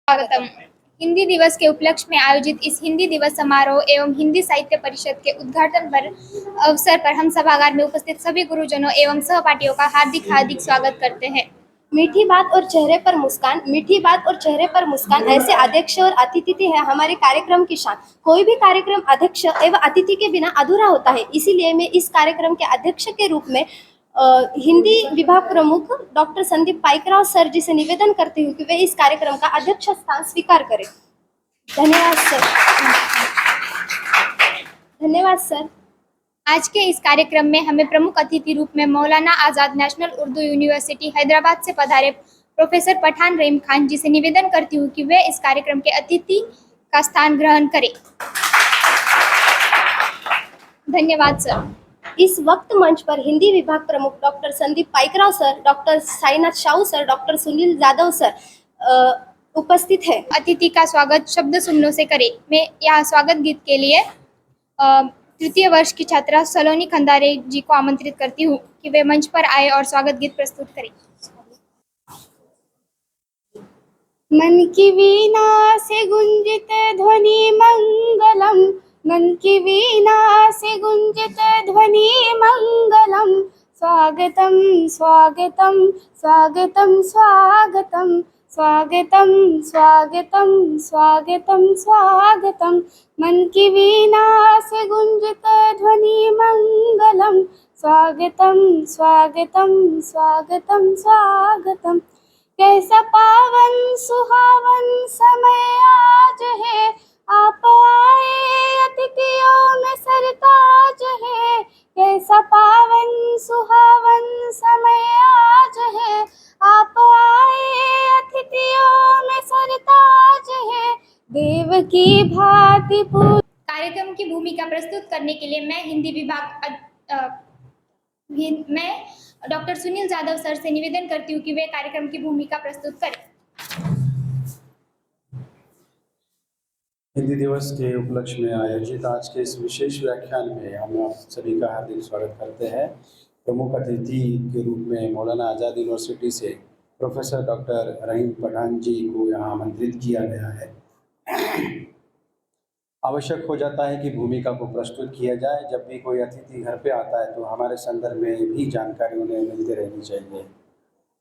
स्वागतम। हिंदी दिवस के उपलक्ष्य में आयोजित इस हिंदी दिवस समारोह एवं हिंदी साहित्य परिषद के उद्घाटन पर अवसर पर हम सभागार में उपस्थित सभी गुरुजनों एवं सहपाठियों का हार्दिक हार्दिक स्वागत करते हैं। मीठी बात और चेहरे पर मुस्कान, मीठी बात और चेहरे पर मुस्कान, ऐसे अध्यक्ष और अतिथि है हमारे कार्यक्रम की शान। कोई भी कार्यक्रम अध्यक्ष एवं अतिथि के बिना अधूरा होता है। इसीलिए मैं इस कार्यक्रम के अध्यक्ष के रूप में हिंदी विभाग प्रमुख डॉक्टर संदीप पाइकराव सर जी से निवेदन करती हूँ कि वे इस कार्यक्रम का अध्यक्ष स्थान स्वीकार करें। धन्यवाद सर। धन्यवाद सर। आज के इस कार्यक्रम में हमें प्रमुख अतिथि रूप में मौलाना आज़ाद नेशनल उर्दू यूनिवर्सिटी हैदराबाद से पधारे प्रोफेसर पठान रहीम खान जी से निवेदन करती हूँ कि वे इस कार्यक्रम के अतिथि का स्थान ग्रहण करें। धन्यवाद सर। इस वक्त मंच पर हिंदी विभाग प्रमुख doctor Sandeep Paikrao sir, doctor Sainath Shahu sir, doctor Sunil Jadhav sir उपस्थित है। अतिथि का स्वागत शब्द सुमनों से करें। मैं यहाँ स्वागत गीत के लिए तृतीय वर्ष की छात्रा सलोनी खंदारे जी को आमंत्रित करती हूँ कि वे मंच पर आए और स्वागत गीत प्रस्तुत करें। मन की वीणा से गुंजित ध्वनि मंगलम, मन की वीणा से गुंजित ध्वनि मंगलम, स्वागतम स्वागतम स्वागतम स्वागतम स्वागतम स्वागतम स्वागतम स्वागतम। मन की वीणा से गुंजित ध्वनि मंगलम, स्वागतम स्वागतम स्वागतम स्वागतम। कैसा पावन सुहावन समय आज है, आप आए अतिथियों में सरताज है। कैसा पावन सुहावन समय आज है, आप आए अतिथियों में सरताज है। देव की भांति कार्यक्रम की भूमिका प्रस्तुत करने के लिए मैं हिंदी विभाग मैं डॉक्टर सुनील जाधव सर से निवेदन करती हूँ कि वे कार्यक्रम की भूमिका प्रस्तुत करें। हिंदी दिवस के उपलक्ष्य में आयोजित आज के इस विशेष व्याख्यान में हम आप सभी का हार्दिक स्वागत करते हैं। प्रमुख अतिथि के रूप में मौलाना आज़ाद यूनिवर्सिटी से प्रोफेसर डॉक्टर रहीम पठान जी को यहाँ आमंत्रित किया गया है। आवश्यक हो जाता है कि भूमिका को प्रस्तुत किया जाए। जब भी कोई अतिथि घर पे आता है तो हमारे संदर्भ में भी जानकारी उन्हें मिलती रहनी चाहिए।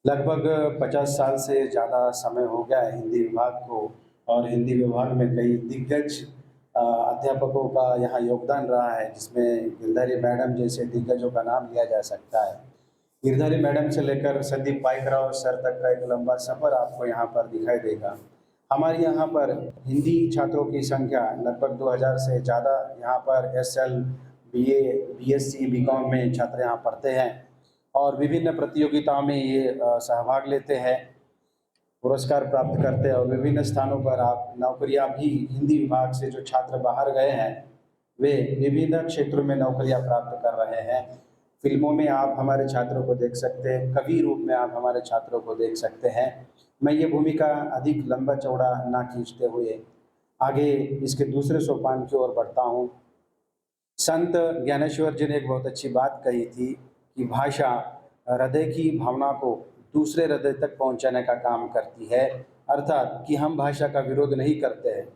लगभग 50 साल से ज़्यादा समय हो गया है हिंदी विभाग को, और हिंदी विभाग में कई दिग्गज अध्यापकों का यहाँ योगदान रहा है, जिसमें गिरधारी मैडम जैसे दिग्गजों का नाम लिया जा सकता है। गिरधारी मैडम से लेकर संदीप पाइकराव सर तक का एक लंबा सफ़र आपको यहाँ पर दिखाई देगा। हमारे यहाँ पर हिंदी छात्रों की संख्या लगभग 2000 से ज़्यादा यहाँ पर SL, BA, BSc, BCom में छात्र यहाँ पढ़ते हैं और विभिन्न प्रतियोगिताओं में ये सहभाग लेते हैं, पुरस्कार प्राप्त करते हैं और विभिन्न स्थानों पर आप नौकरियां भी, हिंदी विभाग से जो छात्र बाहर गए हैं वे विभिन्न क्षेत्रों में नौकरियां प्राप्त कर रहे हैं। फिल्मों में आप हमारे छात्रों को देख सकते हैं, कवि रूप में आप हमारे छात्रों को देख सकते हैं। मैं ये भूमिका अधिक लंबा चौड़ा ना खींचते हुए आगे इसके दूसरे सोपान की ओर बढ़ता हूँ। संत ज्ञानेश्वर जी ने एक बहुत अच्छी बात कही थी कि भाषा हृदय की भावना को दूसरे हृदय तक पहुंचाने का काम करती है, अर्थात कि हम भाषा का विरोध नहीं करते हैं,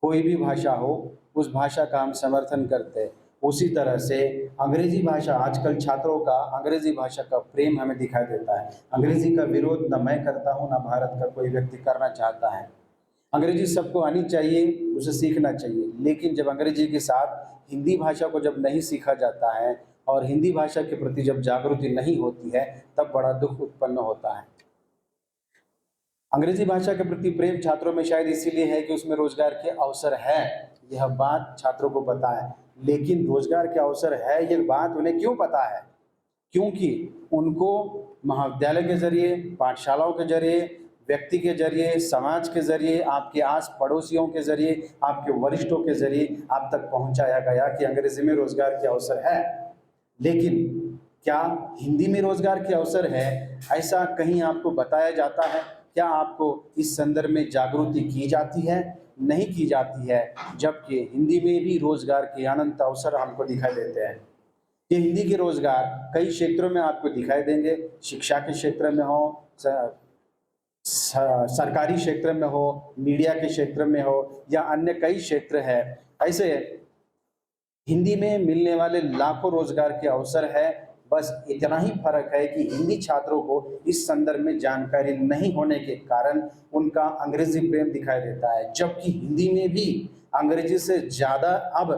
कोई भी भाषा हो उस भाषा का हम समर्थन करते हैं। उसी तरह से अंग्रेजी भाषा, आजकल छात्रों का अंग्रेजी भाषा का प्रेम हमें दिखाई देता है। अंग्रेजी का विरोध न मैं करता हूँ, न भारत का कोई व्यक्ति करना चाहता है। अंग्रेजी सबको आनी चाहिए, उसे सीखना चाहिए, लेकिन जब अंग्रेजी के साथ हिंदी भाषा को जब नहीं सीखा जाता है और हिंदी भाषा के प्रति जब जागृति नहीं होती है, तब बड़ा दुख उत्पन्न होता है। अंग्रेजी भाषा के प्रति प्रेम छात्रों में शायद इसीलिए है कि उसमें रोजगार के अवसर है, यह बात छात्रों को पता है। लेकिन रोजगार के अवसर है यह बात उन्हें क्यों पता है? क्योंकि उनको महाविद्यालय के जरिए, पाठशालाओं के जरिए, व्यक्ति के जरिए, समाज के जरिए, आपके आस पड़ोसियों के जरिए, आपके वरिष्ठों के जरिए आप तक पहुंचाया गया कि अंग्रेजी में रोजगार के अवसर है। लेकिन क्या हिंदी में रोजगार के अवसर है, ऐसा कहीं आपको बताया जाता है? क्या आपको इस संदर्भ में जागृति की जाती है? नहीं की जाती है, जबकि हिंदी में भी रोजगार के अनंत अवसर हमको दिखाई देते हैं। ये हिंदी के रोजगार कई क्षेत्रों में आपको दिखाई देंगे, शिक्षा के क्षेत्र में हो, सरकारी क्षेत्र में हो, मीडिया के क्षेत्र में हो या अन्य कई क्षेत्र है, ऐसे हिंदी में मिलने वाले लाखों रोजगार के अवसर है। बस इतना ही फर्क है कि हिंदी छात्रों को इस संदर्भ में जानकारी नहीं होने के कारण उनका अंग्रेजी प्रेम दिखाई देता है, जबकि हिंदी में भी अंग्रेजी से ज़्यादा अब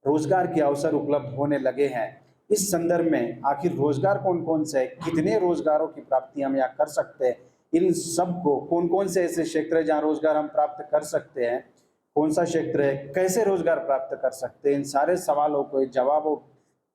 रोजगार के अवसर उपलब्ध होने लगे हैं। इस संदर्भ में आखिर रोजगार कौन कौन से है, कितने रोजगारों की प्राप्ति हम यहाँ कर सकते हैं, इन सब को कौन कौन से ऐसे क्षेत्र है जहाँ रोजगार हम प्राप्त कर सकते हैं, कौन सा क्षेत्र है, कैसे रोजगार प्राप्त कर सकते हैं, इन सारे सवालों को जवाब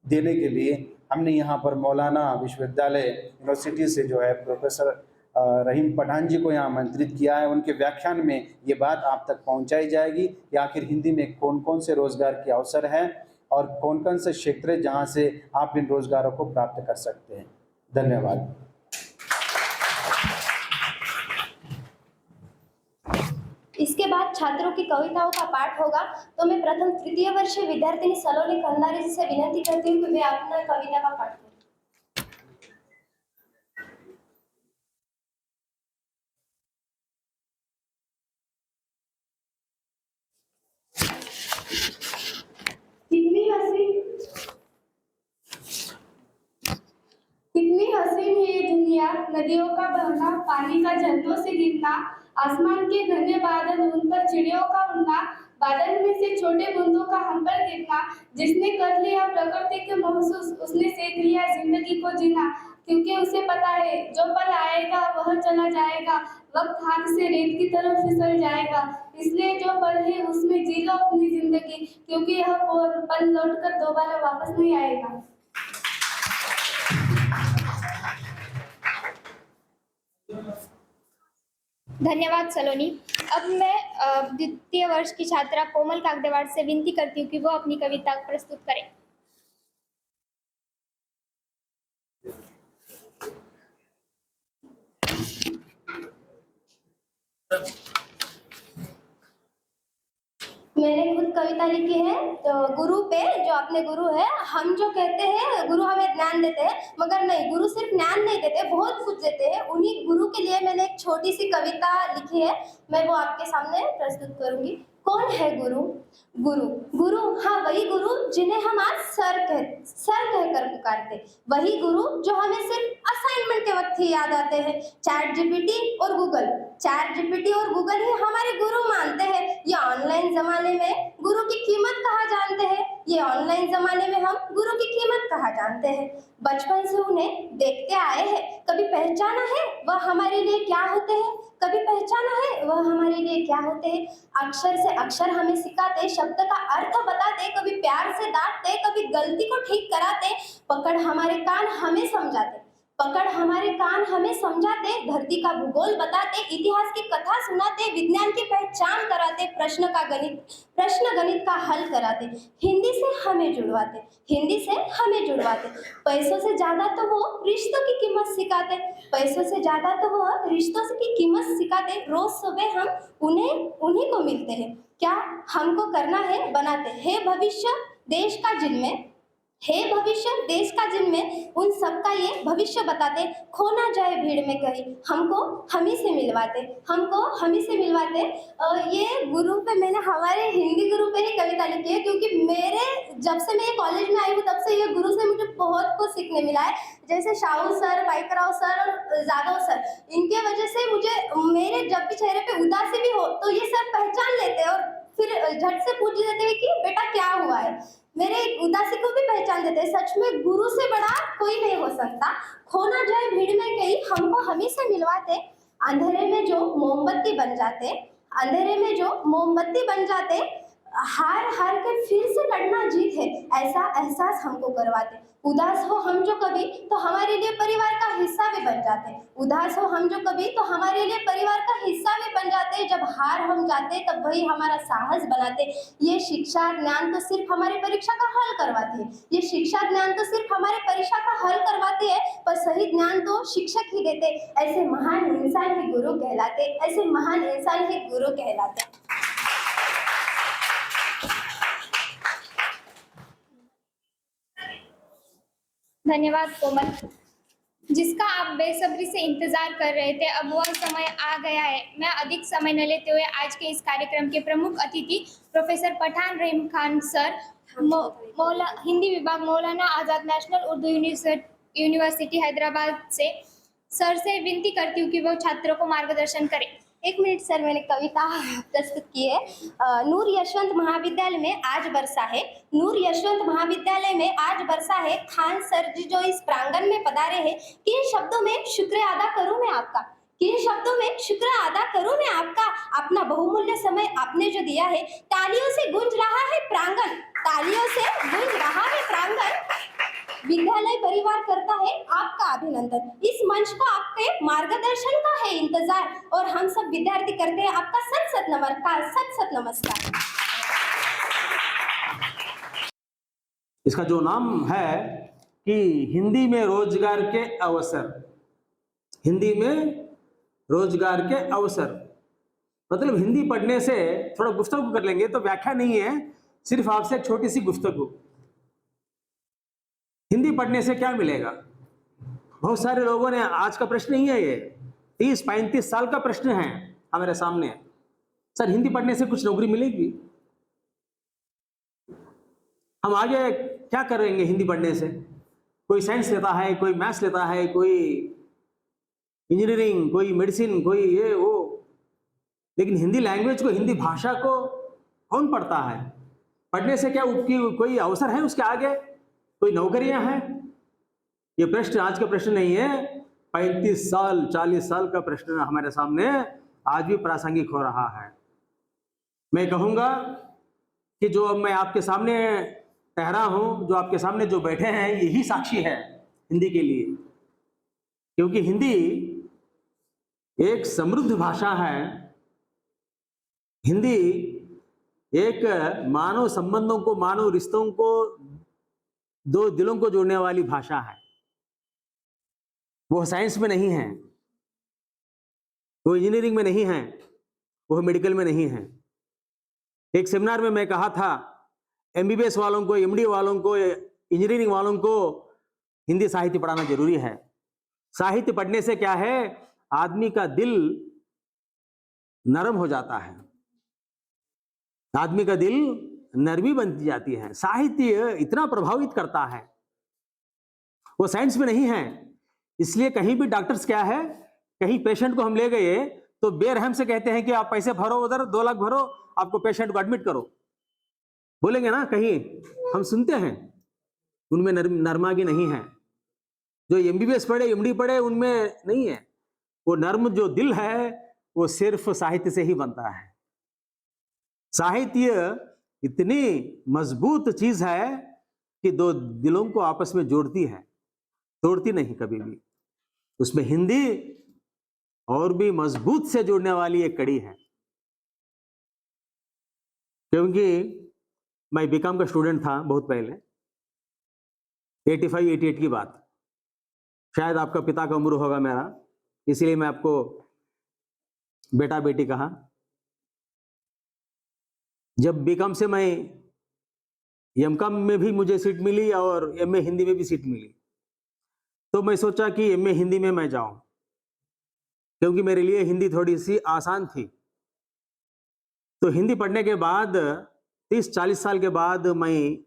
देने के लिए हमने यहाँ पर मौलाना विश्वविद्यालय यूनिवर्सिटी से जो है प्रोफेसर रहीम पठान जी को यहाँ आमंत्रित किया है। उनके व्याख्यान में ये बात आप तक पहुँचाई जाएगी कि आखिर हिंदी में कौन कौन से रोजगार के अवसर हैं और कौन कौन से क्षेत्र है जहाँ से आप इन रोजगारों को प्राप्त कर सकते हैं। धन्यवाद। इसके बाद छात्रों की कविताओं का पाठ होगा। तो मैं प्रथम तृतीय वर्षीय विद्यार्थिनी सलोनी खंडारी जी से विनती करती हूँ कि वे अपना कविता का पाठ करें। कितनी हसीन है ये दुनिया, नदियों का बहना, पानी का झरनों से गिरना, आसमान के घने बादल, उन पर चिड़ियों का उड़ना, बादल में से छोटे बूंदों का हम पर गिरना। जिसने कर लिया प्रकृति के महसूस, उसने सीख लिया जिंदगी को जीना, क्योंकि उसे पता है जो पल आएगा वह चला जाएगा, वक्त हाथ से रेत की तरह फिसल जाएगा। इसलिए जो पल है उसमें जी लो अपनी जिंदगी, क्योंकि यह पल लौटकर दोबारा वापस नहीं आएगा। धन्यवाद सलोनी। अब मैं द्वितीय वर्ष की छात्रा कोमल कागदेवाड़ से विनती करती हूँ कि वो अपनी कविता प्रस्तुत करें। मैंने खुद कविता लिखी है। तो गुरु पे, जो अपने गुरु है, हम जो कहते हैं गुरु हमें ज्ञान देते हैं, मगर नहीं, गुरु सिर्फ ज्ञान नहीं देते, बहुत कुछ देते हैं। उन्हीं गुरु के लिए मैंने एक छोटी सी कविता लिखी है, मैं वो आपके सामने प्रस्तुत करूंगी। कौन है गुरु? गुरु गुरु हाँ, वही गुरु जिन्हें हम आज सर कहकर पुकारते, वही गुरु जो हमें सिर्फ असाइनमेंट के वक्त ही याद आते हैं। चैट जीपीटी और गूगल ही हमारे गुरु मानते हैं। ये ऑनलाइन जमाने में गुरु की कीमत कहाँ जानते हैं, गुरु की कीमत कहाँ जानते हैं। बचपन से उन्हें देखते आए हैं, कभी पहचाना है वह हमारे लिए क्या होते हैं, अक्षर से अक्षर हमें सिखाते, शब्द का अर्थ बताते, कभी प्यार से डांटते, कभी गलती को ठीक कराते, पकड़ हमारे कान हमें समझाते, धरती का भूगोल बताते, इतिहास की कथा सुनाते, विज्ञान की पहचान कराते, प्रश्न गणित का हल कराते, हिंदी से हमें जुड़वाते। पैसों से ज्यादा तो वो रिश्तों की कीमत सिखाते, रोज सुबह हम उन्हीं को मिलते हैं। क्या हमको करना है बनाते, हे भविष्य देश का जिनमें उन सबका ये भविष्य बताते, खो ना जाए भीड़ में कहीं, हमको हम ही से मिलवाते। ये गुरु पे मैंने हमारे हिंदी गुरु पे ही कविता लिखी है, क्योंकि जब से मैं कॉलेज में आई हूँ तब से ये गुरु से मुझे बहुत कुछ सीखने मिला है। जैसे शाहू सर, पाइकराव सर और जादव सर, इनके वजह से मेरे जब भी चेहरे पे उदासी भी हो तो ये सर पहचान लेते हैं और फिर झट से पूछ लेते हैं कि बेटा क्या हुआ है। मेरे उदासी को भी पहचान देते हैं। सच में गुरु से बड़ा कोई नहीं हो सकता। खो ना जाए भीड़ में कहीं, हमको हम ही से मिलवाते, अंधेरे में जो मोमबत्ती बन जाते, हार के फिर से लड़ना जीत है, ऐसा एहसास हमको करवाते। उदास हो हम जो कभी तो हमारे लिए परिवार का हिस्सा भी बन जाते, जब हार हम जाते तब वही हमारा साहस बनाते। ये शिक्षा ज्ञान तो सिर्फ हमारे परीक्षा का हल करवाते हैं, पर सही ज्ञान तो शिक्षक ही देते। ऐसे महान इंसान ही गुरु कहलाते। धन्यवाद कोमल। जिसका आप बेसब्री से इंतजार कर रहे थे, अब वह समय आ गया है। मैं अधिक समय न लेते हुए आज के इस कार्यक्रम के प्रमुख अतिथि प्रोफेसर पठान रहीम खान सर, हिंदी विभाग, मौलाना आज़ाद नेशनल उर्दू यूनिवर्सिटी हैदराबाद से, सर से विनती करती हूँ कि वो छात्रों को मार्गदर्शन करें। 1 मिनट सर, मैंने कविता प्रस्तुत की है। नूर यशवंत महाविद्यालय में आज बरसा है, नूर यशवंत महाविद्यालय में आज बरसा है, खान सर जी जो इस प्रांगण में पधारे हैं, किन शब्दों में शुक्रिया अदा करूं मैं आपका, किन शब्दों में शुक्रिया अदा करूं मैं आपका। अपना बहुमूल्य समय आपने जो दिया है, तालियों से गूंज रहा है प्रांगण, तालियों से गूंज रहा है प्रांगण। विद्यालय परिवार करता है आपका अभिनंदन, इस मंच को आपके मार्गदर्शन का है इंतजार, और हम सब विद्यार्थी करते हैं आपका सत नमस्कार। इसका जो नाम है कि हिंदी में रोजगार के अवसर, हिंदी में रोजगार के अवसर, मतलब हिंदी पढ़ने से थोड़ा गुफ्तगू कर लेंगे तो व्याख्या नहीं है, सिर्फ आपसे एक छोटी सी गुफ्तगू। हिंदी पढ़ने से क्या मिलेगा? बहुत सारे लोगों ने, आज का प्रश्न नहीं है ये, 30-35 साल का प्रश्न है हमारे सामने, सर हिंदी पढ़ने से कुछ नौकरी मिलेगी? हम आगे क्या करेंगे हिंदी पढ़ने से? कोई साइंस लेता है, कोई मैथ्स लेता है, कोई इंजीनियरिंग, कोई मेडिसिन, कोई ये वो, लेकिन हिंदी लैंग्वेज को, हिंदी भाषा को कौन पढ़ता है? पढ़ने से क्या कोई अवसर है उसके आगे? कोई नौकरियां हैं? ये प्रश्न आज का प्रश्न नहीं है, 35 साल 40 साल का प्रश्न हमारे सामने आज भी प्रासंगिक हो रहा है। मैं कहूँगा कि जो अब मैं आपके सामने ठहरा हूँ, जो आपके सामने जो बैठे हैं, यही साक्षी है हिंदी के लिए, क्योंकि हिंदी एक समृद्ध भाषा है। हिंदी एक मानव संबंधों को, मानव रिश्तों को, दो दिलों को जोड़ने वाली भाषा है। वो साइंस में नहीं है, वो इंजीनियरिंग में नहीं है, वो मेडिकल में नहीं है। एक सेमिनार में मैं कहा था, एमबीबीएस वालों को, एमडी वालों को, इंजीनियरिंग वालों को हिंदी साहित्य पढ़ाना जरूरी है। साहित्य पढ़ने से क्या है, आदमी का दिल नरम हो जाता है, आदमी का दिल नरमी बनती जाती है। साहित्य इतना प्रभावित करता है, वो साइंस में नहीं है। इसलिए कहीं भी डॉक्टर्स क्या है, कहीं पेशेंट को हम ले गए तो बेरहम से कहते हैं कि आप पैसे भरो, उधर 2 लाख भरो, आपको पेशेंट को एडमिट करो, बोलेंगे ना, कहीं हम सुनते हैं। उनमें नरमागी नहीं है। जो एमबीबीएस पढ़े, एमडी पढ़े, उनमें नहीं है। वो नर्म जो दिल है वो सिर्फ साहित्य से ही बनता है। साहित्य इतनी मजबूत चीज है कि दो दिलों को आपस में जोड़ती है, तोड़ती नहीं कभी भी। उसमें हिंदी और भी मजबूत से जोड़ने वाली एक कड़ी है। क्योंकि मैं बीकॉम का स्टूडेंट था बहुत पहले, 85-88 की बात, शायद आपका पिता का उम्र होगा मेरा, इसीलिए मैं आपको बेटा बेटी कहा। जब बीकॉम से मैं एमकॉम में भी मुझे सीट मिली और एमए हिंदी में भी सीट मिली, तो मैं सोचा कि एमए हिंदी में मैं जाऊं, क्योंकि मेरे लिए हिंदी थोड़ी सी आसान थी। तो हिंदी पढ़ने के बाद 30-40 साल के बाद मैं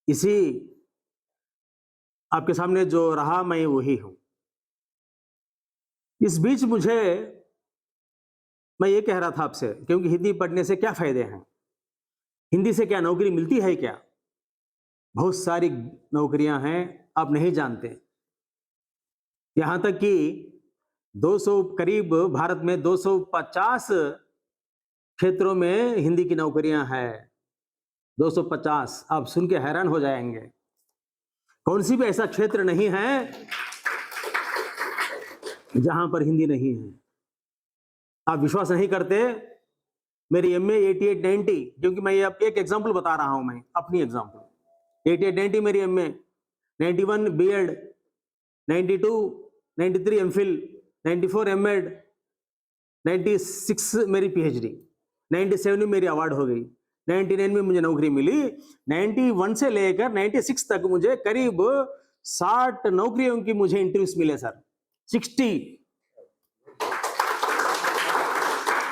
इसी आपके सामने जो रहा, मैं वही हूं। इस बीच मैं ये कह रहा था आपसे, क्योंकि हिंदी पढ़ने से क्या फायदे हैं, हिंदी से क्या नौकरी मिलती है क्या? बहुत सारी नौकरियां हैं, आप नहीं जानते। यहां तक कि 200 करीब भारत में 250 क्षेत्रों में हिंदी की नौकरियां हैं। 250, आप सुन के हैरान हो जाएंगे। कौन सी भी ऐसा क्षेत्र नहीं है जहां पर हिंदी नहीं है। आप विश्वास नहीं करते, मेरी एमए 88-90, क्योंकि मैं अब एक एग्जांपल बता रहा हूं, मैं अपनी एग्जांपल। 88-90 मेरी एमए, 91 बीएड, 92-93 एमफिल, 94 एमएड, 96 मेरी पीएचडी, 97 में मेरी अवार्ड हो गई, 99 में मुझे नौकरी मिली, 91 से लेकर 96 तक मुझे करीब 60 नौकरियों की मुझे इंटरव्यूज मिले सर, 60।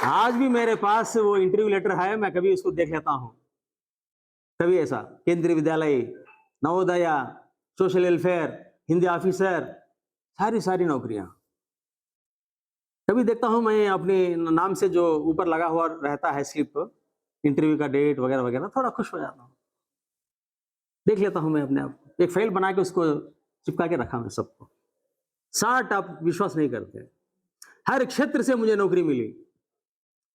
आज भी मेरे पास वो इंटरव्यू लेटर है, मैं कभी उसको देख लेता हूं। कभी ऐसा केंद्रीय विद्यालय, Navodaya, social welfare, Hindi officer, सारी नौकरियां कभी देखता हूं मैं। अपने नाम से जो ऊपर लगा हुआ रहता है स्लिप, इंटरव्यू का डेट वगैरह वगैरह, थोड़ा खुश हो जाता हूं, देख लेता हूं मैं अपने आप को। एक फाइल बना के उसको चिपका के रखा मैं सबको। 60, आप विश्वास नहीं करते। हर क्षेत्र से मुझे नौकरी मिली,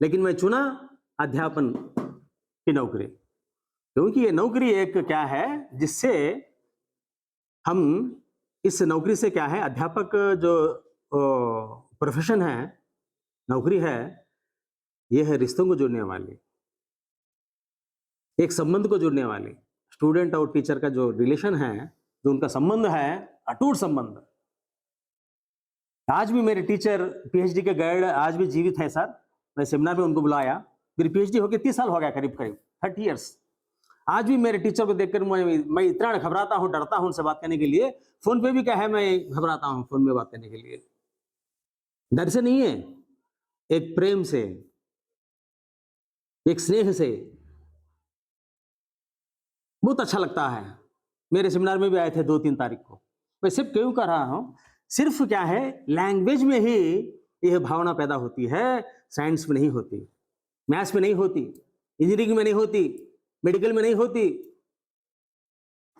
लेकिन मैं चुना अध्यापन की नौकरी, क्योंकि ये नौकरी एक क्या है जिससे हम, इस नौकरी से क्या है, अध्यापक जो प्रोफेशन है, नौकरी है, यह है रिश्तों को जोड़ने वाली, एक संबंध को जोड़ने वाली। स्टूडेंट और टीचर का जो रिलेशन है, जो उनका संबंध है, अटूट संबंध। आज भी मेरे टीचर, पीएचडी के गाइड आज भी जीवित है सर। मैं सेमिनार में उनको बुलाया, मेरी पीएचडी होके 30 साल हो गया, करीब 30 इयर्स। आज भी मेरे टीचर को देखकर मैं इतना घबराता हूँ, डरता हूँ उनसे बात करने के लिए। फोन पे भी क्या है, मैं घबराता हूँ फोन में बात करने के लिए। डर से नहीं है, एक प्रेम से, एक स्नेह से, बहुत अच्छा लगता है। मेरे सेमिनार में भी आए थे 2-3 तारीख को। मैं सिर्फ क्यों कर रहा हूं, सिर्फ क्या है, लैंग्वेज में ही यह भावना पैदा होती है, साइंस में नहीं होती, मैथ्स में नहीं होती, इंजीनियरिंग में नहीं होती, मेडिकल में नहीं होती।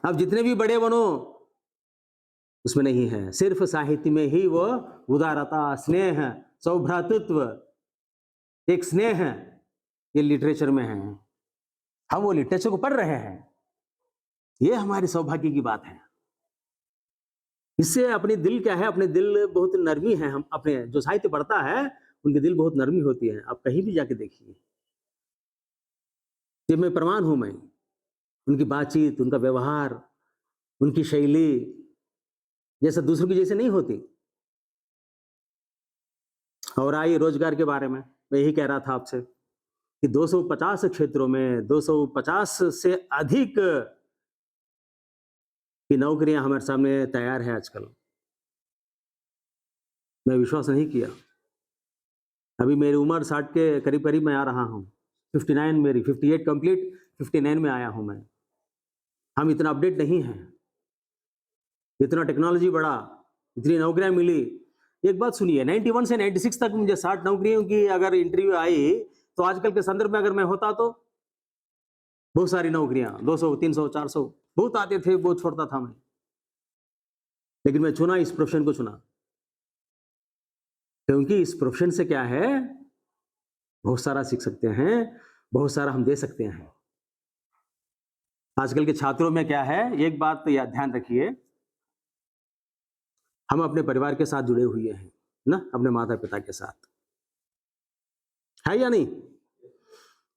अब जितने भी बड़े बनो, उसमें नहीं है। सिर्फ साहित्य में ही वो उदारता, स्नेह, सौभ्रातृत्व, एक स्नेह, ये लिटरेचर में है। हम वो लिटरेचर को पढ़ रहे हैं, ये हमारे सौभाग्य की बात है। इससे अपने दिल क्या है, अपने दिल बहुत नरमी है। हम अपने जो साहित्य पढ़ता है, उनके दिल बहुत नरमी होती है। आप कहीं भी जाके देखिए, ये मैं प्रमाण हूं। मैं उनकी बातचीत, उनका व्यवहार, उनकी शैली जैसा दूसरों की जैसे नहीं होती। और आइए रोजगार के बारे में, मैं यही कह रहा था आपसे कि 250 क्षेत्रों में 250 से अधिक की नौकरियां हमारे सामने तैयार है आजकल। मैं विश्वास नहीं किया। अभी मेरी उम्र 60 के करीब करीब मैं आ रहा हूं, 59 मेरी, 58 कंप्लीट, 59 में आया हूं मैं। हम इतना अपडेट नहीं हैं, इतना टेक्नोलॉजी बढ़ा, इतनी नौकरियां मिली। एक बात सुनिए, 91 से 96 तक मुझे 60 नौकरियों की अगर इंटरव्यू आई, तो आजकल के संदर्भ में अगर मैं होता तो बहुत सारी नौकरियां, 200, 300, 400 बहुत आते थे, बहुत छोड़ता था मैं। लेकिन मैं चुना, इस प्रोफेशन को चुना, क्योंकि इस प्रोफेशन से क्या है, बहुत सारा सीख सकते हैं, बहुत सारा हम दे सकते हैं। आजकल के छात्रों में क्या है, एक बात तो याद ध्यान रखिए, हम अपने परिवार के साथ जुड़े हुए हैं ना, अपने माता पिता के साथ, है या नहीं?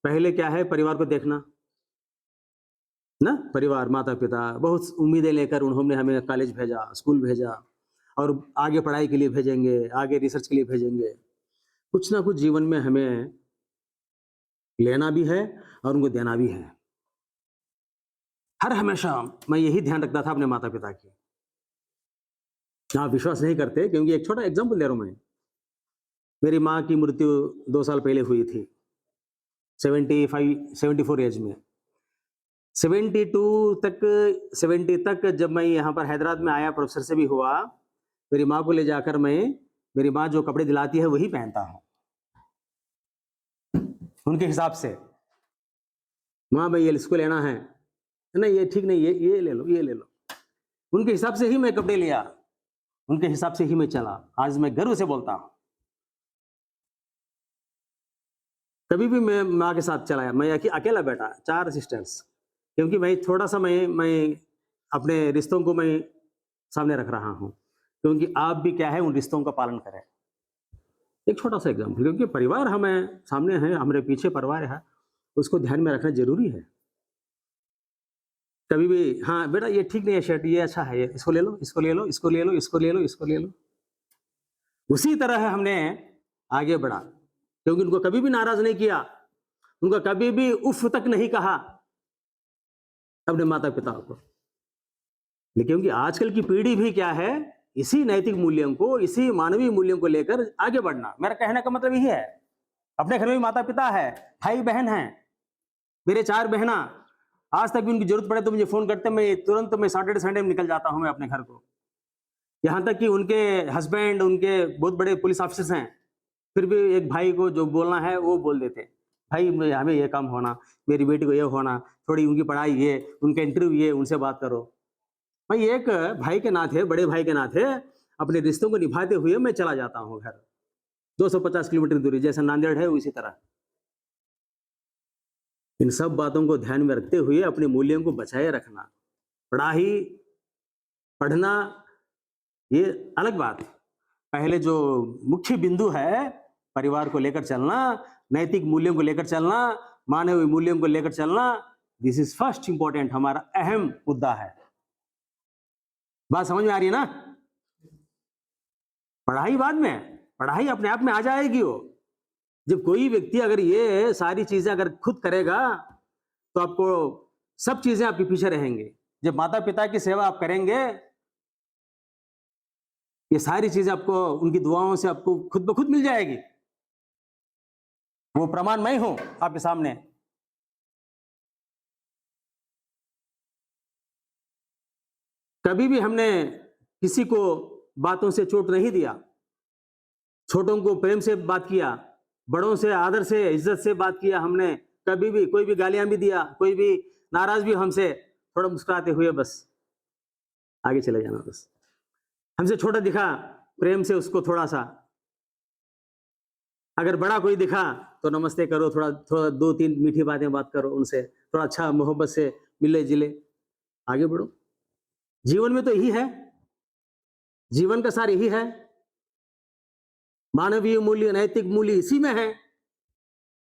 पहले क्या है, परिवार को देखना ना, परिवार, माता पिता बहुत उम्मीदें लेकर उन्होंने हमें कॉलेज भेजा, स्कूल भेजा, और आगे पढ़ाई के लिए भेजेंगे, आगे रिसर्च के लिए भेजेंगे। कुछ ना कुछ जीवन में हमें लेना भी है और उनको देना भी है। हर हमेशा मैं यही ध्यान रखता था अपने माता पिता की। आप विश्वास नहीं करते, क्योंकि एक छोटा एग्जाम्पल दे रहा हूं मैं। मेरी माँ की मृत्यु 2 साल पहले हुई थी, 74 एज में। 70 तक जब मैं यहाँ पर हैदराबाद में आया, प्रोफेसर से भी हुआ, मेरी माँ को ले जाकर मैं, मेरी माँ जो कपड़े दिलाती है वही पहनता हूँ उनके हिसाब से। माँ भाई ये इसको लेना है, नहीं ये ठीक नहीं, ये ले लो, ये ले लो। उनके हिसाब से ही मैं कपड़े लिया, उनके हिसाब से ही मैं चला। आज मैं गर्व से बोलता हूँ, कभी भी मैं माँ के साथ चलाया। मैं अकेला बैठा, 4 सिस्टर्स, क्योंकि मैं थोड़ा सा मैं अपने रिश्तों को मैं सामने रख रहा हूँ, क्योंकि आप भी क्या है, उन रिश्तों का पालन करें। एक छोटा सा एग्जाम्पल, क्योंकि परिवार हमें सामने है, हमारे पीछे परिवार है, उसको ध्यान में रखना जरूरी है। कभी भी हाँ बेटा ये ठीक नहीं है शर्ट, ये अच्छा है, ये इसको ले लो, इसको ले लो, इसको ले लो, इसको ले लो, इसको ले लो। उसी तरह हमने आगे बढ़ा, क्योंकि उनको कभी भी नाराज नहीं किया, उनको कभी भी उफ तक नहीं कहा अपने माता पिता को। लेकिन क्योंकि आजकल की पीढ़ी भी क्या है, इसी नैतिक मूल्यों को, इसी मानवीय मूल्यों को लेकर आगे बढ़ना। मेरा कहने का मतलब यही है। अपने घर में भी माता पिता है, भाई बहन है, मेरे 4 बहना, आज तक भी उनकी जरूरत पड़े तो मुझे फोन करते, मैं तुरंत मैं सैटरडे संडे में निकल जाता हूं मैं अपने घर को। यहाँ तक कि उनके हस्बैंड, उनके बहुत बड़े पुलिस ऑफिसर्स हैं, फिर भी एक भाई को जो बोलना है वो बोल देते, भाई हमें ये काम होना, मेरी बेटी को ये होना, थोड़ी उनकी पढ़ाई ये, उनका इंटरव्यू ये, उनसे बात करो। भाई एक भाई के नाते, बड़े भाई के नाते अपने रिश्तों को निभाते हुए मैं चला जाता हूँ घर, 250 किलोमीटर दूरी, जैसा नांदेड़ है उसी तरह। इन सब बातों को ध्यान में रखते हुए अपने मूल्यों को बचाए रखना, पढ़ाई पढ़ना ये अलग बात, पहले जो मुख्य बिंदु है परिवार को लेकर चलना, नैतिक मूल्यों को लेकर चलना, मानवीय मूल्यों को लेकर चलना, दिस इज फर्स्ट इंपॉर्टेंट, हमारा अहम मुद्दा है। बात समझ में आ रही है ना? पढ़ाई बाद में, पढ़ाई अपने आप में आ जाएगी। वो जब कोई व्यक्ति अगर ये सारी चीजें अगर खुद करेगा तो आपको सब चीजें आपके पीछे रहेंगे। जब माता पिता की सेवा आप करेंगे, ये सारी चीजें आपको उनकी दुआओं से आपको खुद ब खुद मिल जाएगी। वो प्रमाण मैं हूं आपके सामने। कभी भी हमने किसी को बातों से चोट नहीं दिया, छोटों को प्रेम से बात किया, बड़ों से आदर से इज्जत से बात किया हमने। कभी भी कोई भी गालियां भी दिया, कोई भी नाराज भी हमसे, थोड़ा मुस्कुराते हुए बस आगे चले जाना। बस हमसे छोटा दिखा, प्रेम से उसको थोड़ा सा, अगर बड़ा कोई दिखा तो नमस्ते करो, थोड़ा थोड़ा 2-3 मीठी बातें बात करो उनसे, थोड़ा अच्छा मोहब्बत से मिले जिले, आगे बढ़ो। जीवन में तो यही है, जीवन का सार यही है, मानवीय मूल्य, नैतिक मूल्य इसी में है।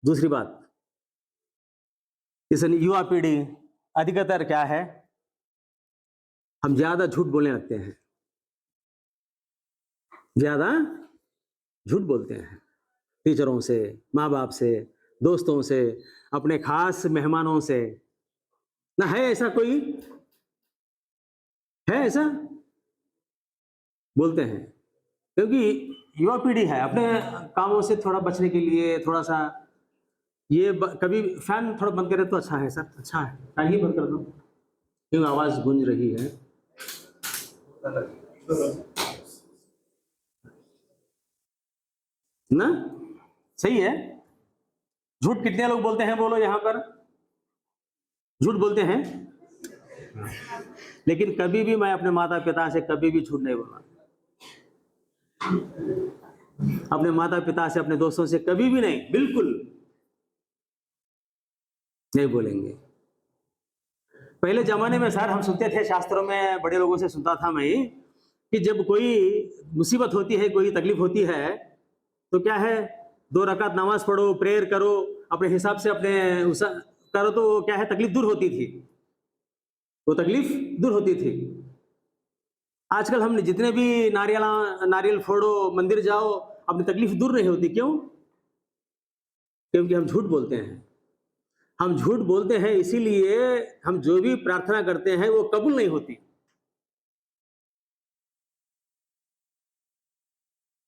दूसरी बात, इस युवा पीढ़ी अधिकतर क्या है, हम ज्यादा झूठ बोलने लगते हैं, ज्यादा झूठ बोलते हैं, टीचरों से, माँ बाप से, दोस्तों से, अपने खास मेहमानों से। ना है ऐसा कोई? है ऐसा? बोलते हैं क्योंकि युवा पीढ़ी है, अपने कामों से थोड़ा बचने के लिए थोड़ा सा ये कभी फैन थोड़ा बंद करे तो अच्छा है सर, अच्छा है, फैन ही बंद कर दो क्योंकि आवाज गूंज रही है। ना सही है? झूठ कितने लोग बोलते हैं बोलो यहां पर? झूठ बोलते हैं, लेकिन कभी भी मैं अपने माता पिता से कभी भी झूठ नहीं बोला, अपने माता पिता से, अपने दोस्तों से कभी भी नहीं, बिल्कुल नहीं बोलेंगे। पहले जमाने में सर हम सुनते थे, शास्त्रों में बड़े लोगों से सुनता था मैं कि जब कोई मुसीबत होती है, कोई तकलीफ होती है तो क्या है, 2 रकात नमाज पढ़ो, प्रेयर करो, अपने हिसाब से अपने करो तो क्या है, तकलीफ दूर होती थी, वो तकलीफ दूर होती थी। आजकल हमने जितने भी नारियल फोड़ो, मंदिर जाओ, अपनी तकलीफ दूर नहीं होती। क्यों? क्योंकि हम झूठ बोलते हैं। हम झूठ बोलते हैं इसीलिए हम जो भी प्रार्थना करते हैं वो कबूल नहीं होती।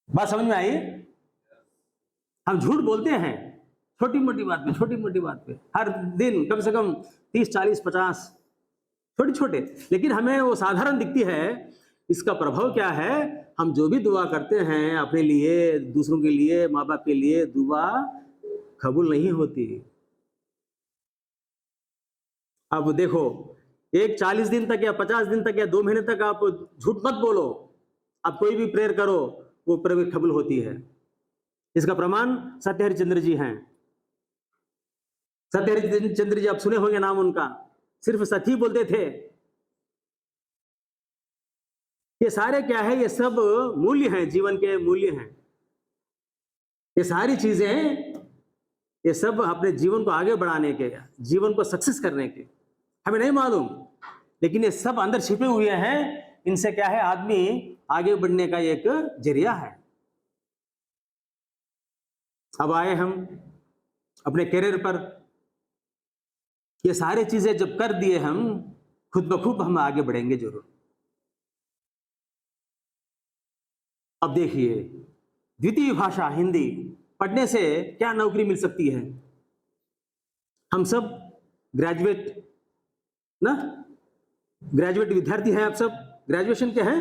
बात समझ में आई? हम झूठ बोलते हैं छोटी मोटी बात पे, छोटी मोटी बात पे, हर दिन कम से कम 30, 40, 50 छोटे छोटे, लेकिन हमें वो साधारण दिखती है। इसका प्रभाव क्या है, हम जो भी दुआ करते हैं अपने लिए, दूसरों के लिए, माँ बाप के लिए, दुआ कबूल नहीं होती। अब देखो, एक 40 दिन तक या 50 दिन तक या 2 महीने तक आप झूठ मत बोलो, आप कोई भी प्रेयर करो, वो प्रेयर कबूल होती है। इसका प्रमाण सत्य हरिश्चंद्र जी हैं। सत्य हरिश्चंद्र जी आप सुने होंगे नाम उनका, सिर्फ सच ही बोलते थे। ये सारे क्या है, ये सब मूल्य हैं, जीवन के मूल्य हैं। ये सारी चीजें, ये सब अपने जीवन को आगे बढ़ाने के, जीवन को सक्सेस करने के, हमें नहीं मालूम, लेकिन ये सब अंदर छिपे हुए हैं। इनसे क्या है, आदमी आगे बढ़ने का एक जरिया है। अब आए हम अपने कैरियर पर, ये सारी चीजें जब कर दिए हम, खुद ब खुद हम आगे बढ़ेंगे जरूर। अब देखिए, द्वितीय भाषा हिंदी पढ़ने से क्या नौकरी मिल सकती है? हम सब ग्रेजुएट ना, ग्रेजुएट विद्यार्थी हैं, आप सब ग्रेजुएशन के हैं,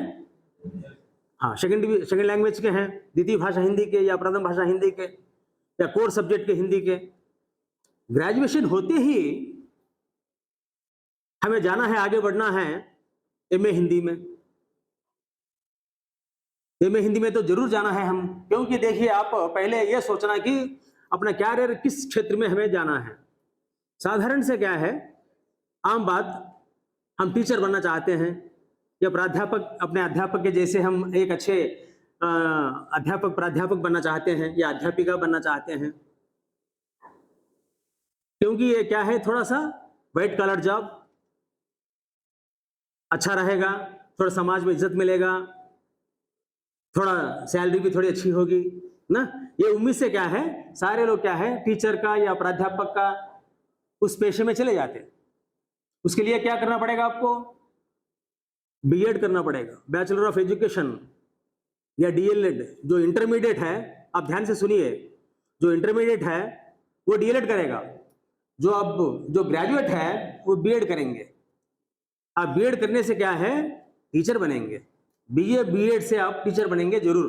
हाँ, सेकंड लैंग्वेज के हैं, द्वितीय भाषा हिंदी के या प्रथम भाषा हिंदी के या कोर सब्जेक्ट के हिंदी के। ग्रेजुएशन होते ही हमें जाना है, आगे बढ़ना है एमए हिंदी में। एमए हिंदी में तो जरूर जाना है हम, क्योंकि देखिए आप पहले ये सोचना कि अपना कैरियर किस क्षेत्र में हमें जाना है। साधारण से क्या है, आम बात, हम टीचर बनना चाहते हैं या प्राध्यापक, अपने अध्यापक के जैसे हम एक अच्छे अध्यापक प्राध्यापक बनना चाहते हैं या अध्यापिका बनना चाहते हैं, क्योंकि ये क्या है, थोड़ा सा व्हाइट कॉलर जॉब, अच्छा रहेगा, थोड़ा समाज में इज्जत मिलेगा, थोड़ा सैलरी भी थोड़ी अच्छी होगी ना। ये उम्मीद से क्या है, सारे लोग क्या है, टीचर का या प्राध्यापक का उस पेशे में चले जाते हैं। उसके लिए क्या करना पड़ेगा आपको? बीएड करना पड़ेगा, बैचलर ऑफ एजुकेशन या डीएलएड। जो इंटरमीडिएट है, आप ध्यान से सुनिए, जो इंटरमीडिएट है वो डीएलएड करेगा, जो ग्रेजुएट है वो बीएड करेंगे। आप बीएड करने से क्या है, टीचर बनेंगे। बीए बीएड से आप टीचर बनेंगे जरूर।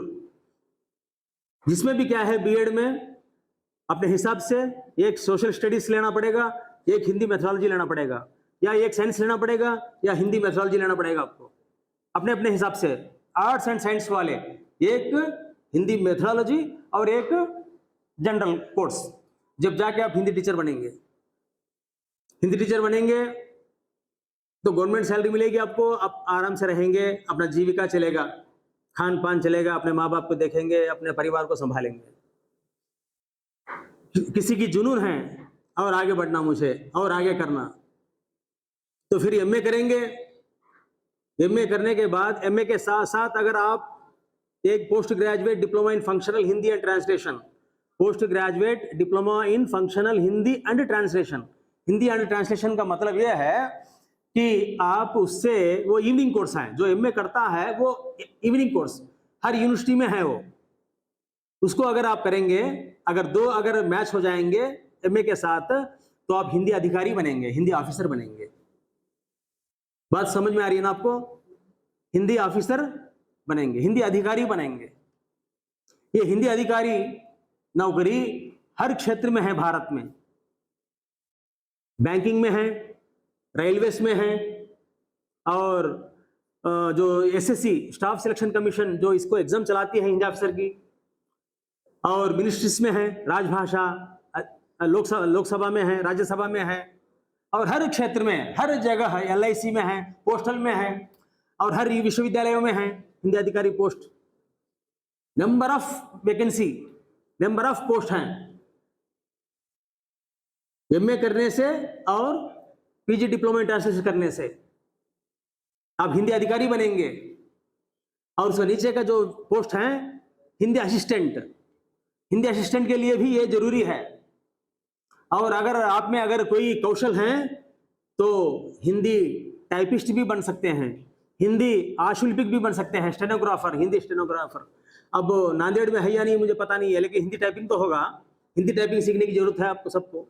जिसमें भी क्या है, बीएड में अपने हिसाब से एक सोशल स्टडीज लेना पड़ेगा, एक हिंदी मैथोलॉजी लेना पड़ेगा, या एक साइंस लेना पड़ेगा, या हिंदी मैथोलॉजी लेना पड़ेगा आपको अपने अपने हिसाब से। आर्ट्स एंड साइंस वाले एक हिंदी मैथोलॉजी और एक जनरल कोर्स, जब जाके आप हिंदी टीचर बनेंगे। हिंदी टीचर बनेंगे तो गवर्नमेंट सैलरी मिलेगी आपको, आप आराम से रहेंगे, अपना जीविका चलेगा, खान पान चलेगा, अपने माँ बाप को देखेंगे, अपने परिवार को संभालेंगे। किसी की जुनून है और आगे बढ़ना, मुझे और आगे करना, तो फिर एमए करेंगे। एमए करने के बाद, एमए के साथ साथ अगर आप एक post graduate diploma in functional Hindi and translation, post graduate diploma in functional Hindi and translation, Hindi and translation का मतलब यह है कि आप उससे, वो इवनिंग कोर्स है, जो एमए करता है वो इवनिंग कोर्स हर यूनिवर्सिटी में है, वो उसको अगर आप करेंगे, अगर मैच हो जाएंगे एमए के साथ, तो आप हिंदी अधिकारी बनेंगे, हिंदी ऑफिसर बनेंगे। बात समझ में आ रही है ना आपको? हिंदी ऑफिसर बनेंगे, हिंदी अधिकारी बनेंगे। ये हिंदी अधिकारी नौकरी हर क्षेत्र में है भारत में, बैंकिंग में है, रेलवेज में है, और जो एसएससी स्टाफ सिलेक्शन कमीशन जो इसको एग्जाम चलाती है हिंदी ऑफिसर की, और मिनिस्ट्रीज में है, राजभाषा, लोकसभा में है, राज्यसभा में है, और हर क्षेत्र में, हर जगह है, एलआईसी में है, पोस्टल में है, और हर विश्वविद्यालयों में है हिंदी अधिकारी post. Number of vacancy, number of post हैं। एमए करने से और पीजी डिप्लोमा इन ट्रांसलेशन करने से आप हिंदी अधिकारी बनेंगे। और उसके नीचे का जो पोस्ट है हिंदी असिस्टेंट, हिंदी असिस्टेंट के लिए भी ये जरूरी है। और अगर आप में अगर कोई कौशल है तो हिंदी टाइपिस्ट भी बन सकते हैं, हिंदी आशुलिपिक भी बन सकते हैं, स्टेनोग्राफर, हिंदी स्टेनोग्राफर। अब नांदेड़ में है या नहीं मुझे पता नहीं है, लेकिन हिंदी टाइपिंग तो होगा। हिंदी टाइपिंग सीखने की जरूरत है आपको सबको,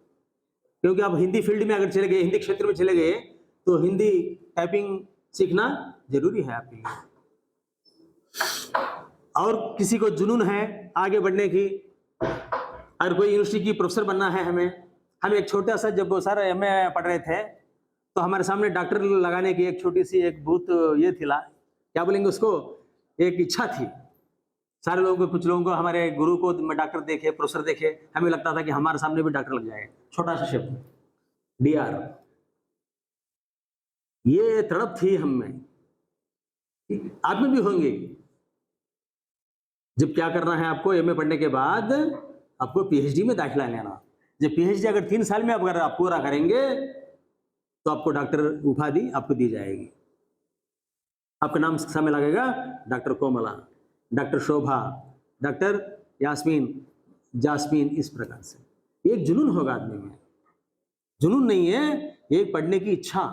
क्योंकि आप हिंदी फील्ड में अगर चले गए, हिंदी क्षेत्र में चले गए, तो हिंदी टाइपिंग सीखना जरूरी है आपके लिए। और किसी को जुनून है आगे बढ़ने की, अगर कोई यूनिवर्सिटी की प्रोफेसर बनना है, हम एक छोटा सा, जब सर एमए पढ़ रहे थे तो हमारे सामने डॉक्टर लगाने की एक छोटी सी एक भूत ये थी, क्या बोलेंगे उसको, एक इच्छा थी। सारे लोगों को, कुछ लोगों को, हमारे गुरु को डॉक्टर देखे, प्रोफेसर देखे, हमें लगता था कि हमारे सामने भी डॉक्टर लग जाए, छोटा सा शब्द डीआर। ये तड़प थी हम में, आप में भी होंगे। जब क्या करना है आपको, एमए पढ़ने के बाद आपको पीएचडी में दाखिला लेना। जब पीएचडी अगर 3 साल में अगर आप पूरा करेंगे तो आपको डॉक्टर उपाधि आपको दी जाएगी। आपका नाम सामने लगेगा, डॉक्टर कोमला, डॉक्टर शोभा, डॉक्टर यास्मीन, जास्मीन, इस प्रकार से एक जुनून होगा आदमी में। जुनून नहीं है, एक पढ़ने की इच्छा,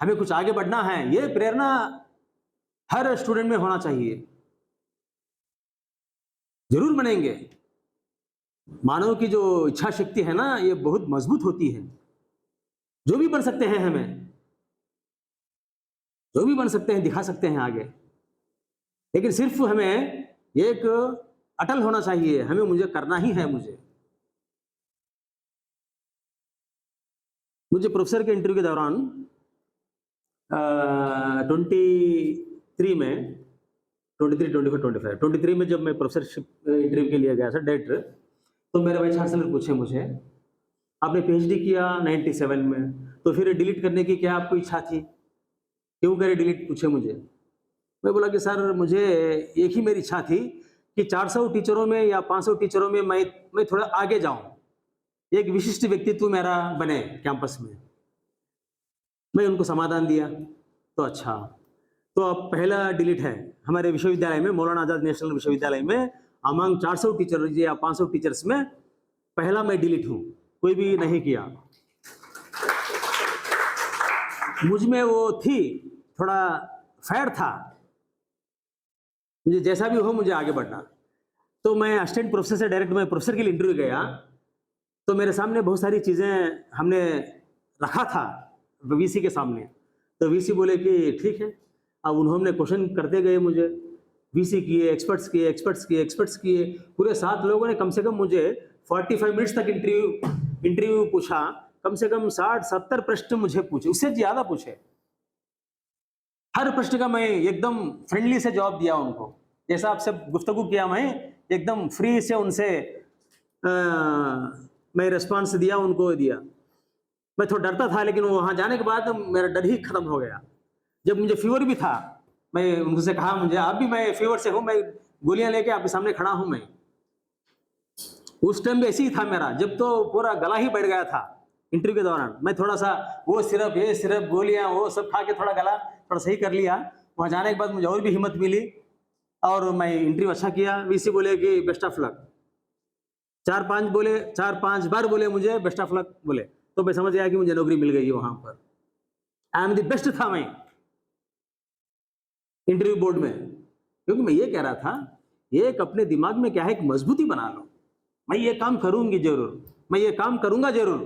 हमें कुछ आगे बढ़ना है, ये प्रेरणा हर स्टूडेंट में होना चाहिए। जरूर बनेंगे। मानव की जो इच्छा शक्ति है ना, ये बहुत मजबूत होती है। जो भी बन सकते हैं, हमें जो भी बन सकते हैं दिखा सकते हैं आगे, लेकिन सिर्फ हमें एक अटल होना चाहिए, हमें मुझे करना ही है। मुझे प्रोफेसर के इंटरव्यू के दौरान 23 में 23 में जब मैं प्रोफेसरशिप इंटरव्यू के लिए गया था डायरेक्टर, तो मेरे वाइस चांसलर पूछे मुझे, आपने पीएचडी किया 97 में, तो फिर डिलीट करने की क्या आपको इच्छा थी, क्यों करे डिलीट, पूछे मुझे। मैं बोला कि सर मुझे एक ही मेरी इच्छा थी कि 400 टीचरों में या 500 टीचरों में मैं थोड़ा आगे जाऊं, एक विशिष्ट व्यक्तित्व मेरा बने कैंपस में। मैं उनको समाधान दिया, तो अच्छा, तो अब पहला डिलीट है हमारे विश्वविद्यालय में, मौलाना आजाद नेशनल विश्वविद्यालय में, अमंग 400 टीचर या 500 टीचर्स में पहला मैं डिलीट हूं, कोई भी नहीं किया। मुझ में वो थी, थोड़ा फायर था, मुझे जैसा भी हो मुझे आगे बढ़ना। तो मैं असिस्टेंट प्रोफेसर से डायरेक्ट मैं प्रोफेसर के लिए इंटरव्यू गया, तो मेरे सामने बहुत सारी चीज़ें हमने रखा था वीसी के सामने। तो वीसी बोले कि ठीक है। अब उन्होंने क्वेश्चन करते गए मुझे, वीसी किए, एक्सपर्ट्स किए, पूरे 7 लोगों ने कम से कम मुझे 45 मिनट्स तक इंटरव्यू पूछा, कम से कम 60-70 प्रश्न मुझे पूछे, उससे ज़्यादा पूछे। हर प्रश्न का मैं एकदम फ्रेंडली से जवाब दिया उनको, जैसा आपसे गुफ्तगू किया मैं एकदम फ्री से उनसे मैं रिस्पांस दिया, उनको दिया। मैं थोड़ा डरता था, लेकिन वहाँ जाने के बाद मेरा डर ही खत्म हो गया। जब मुझे फीवर भी था, मैं उनसे कहा मुझे आप भी, मैं फीवर से हूँ, मैं गोलियां लेके आपके सामने खड़ा हूँ। मैं उस टाइम भी ऐसे ही था मेरा, जब तो पूरा गला ही बैठ गया था इंटरव्यू के दौरान। मैं थोड़ा सा वो सिरप, ये सिरप, गोलियां, वो सब खा के थोड़ा गला थोड़ा सही कर लिया। वहाँ जाने के बाद मुझे और भी हिम्मत मिली और मैं इंटरव्यू अच्छा किया। वीसी बोले कि बेस्ट ऑफ लक, 4-5 बार बोले मुझे बेस्ट ऑफ लक बोले, तो मैं समझ गया कि मुझे नौकरी मिल गई वहां पर। आई एम द बेस्ट था मैं इंटरव्यू बोर्ड में, क्योंकि मैं ये कह रहा था, एक अपने दिमाग में क्या है, एक मजबूती बना लो, मैं ये काम करूंगी जरूर, मैं ये काम करूंगा जरूर।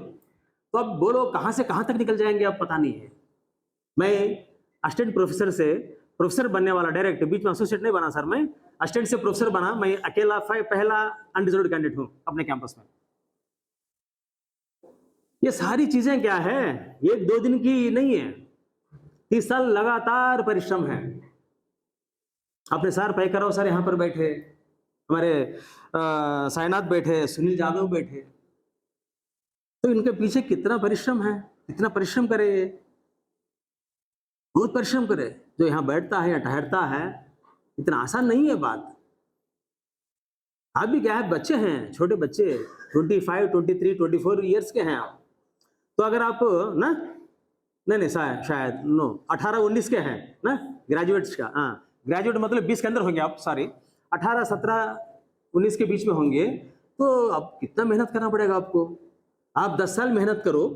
तो अब बोलो कहां से कहां तक निकल जाएंगे, अब पता नहीं है। मैं असिस्टेंट प्रोफेसर से प्रोफेसर बनने वाला, डायरेक्ट बीच में एसोसिएट नहीं बना सर, मैं असिस्टेंट से प्रोफेसर बना। मैं अकेला पहला अनरिजर्व्ड कैंडिडेट हूं अपने कैंपस में। ये सारी चीजें क्या है, 1-2 दिन की नहीं है, 30 साल लगातार परिश्रम है। अपने सर पैकराव सर यहाँ पर बैठे, हमारे साईनाथ बैठे, सुनील यादव बैठे, तो इनके पीछे कितना परिश्रम है, इतना परिश्रम करे, बहुत परिश्रम करे। जो यहाँ बैठता है या ठहरता है, इतना आसान नहीं है बात। आप भी क्या है, बच्चे हैं, छोटे बच्चे, 25, 23, 24 ईयर्स के हैं आप। तो अगर आप ना, नहीं शायद 18-19 के हैं ना, ग्रेजुएट्स का, हाँ ग्रेजुएट मतलब 20 के अंदर होंगे आप, सॉरी 18, 17, 19 के बीच में होंगे, तो अब कितना मेहनत करना पड़ेगा आपको। आप 10 साल मेहनत करो,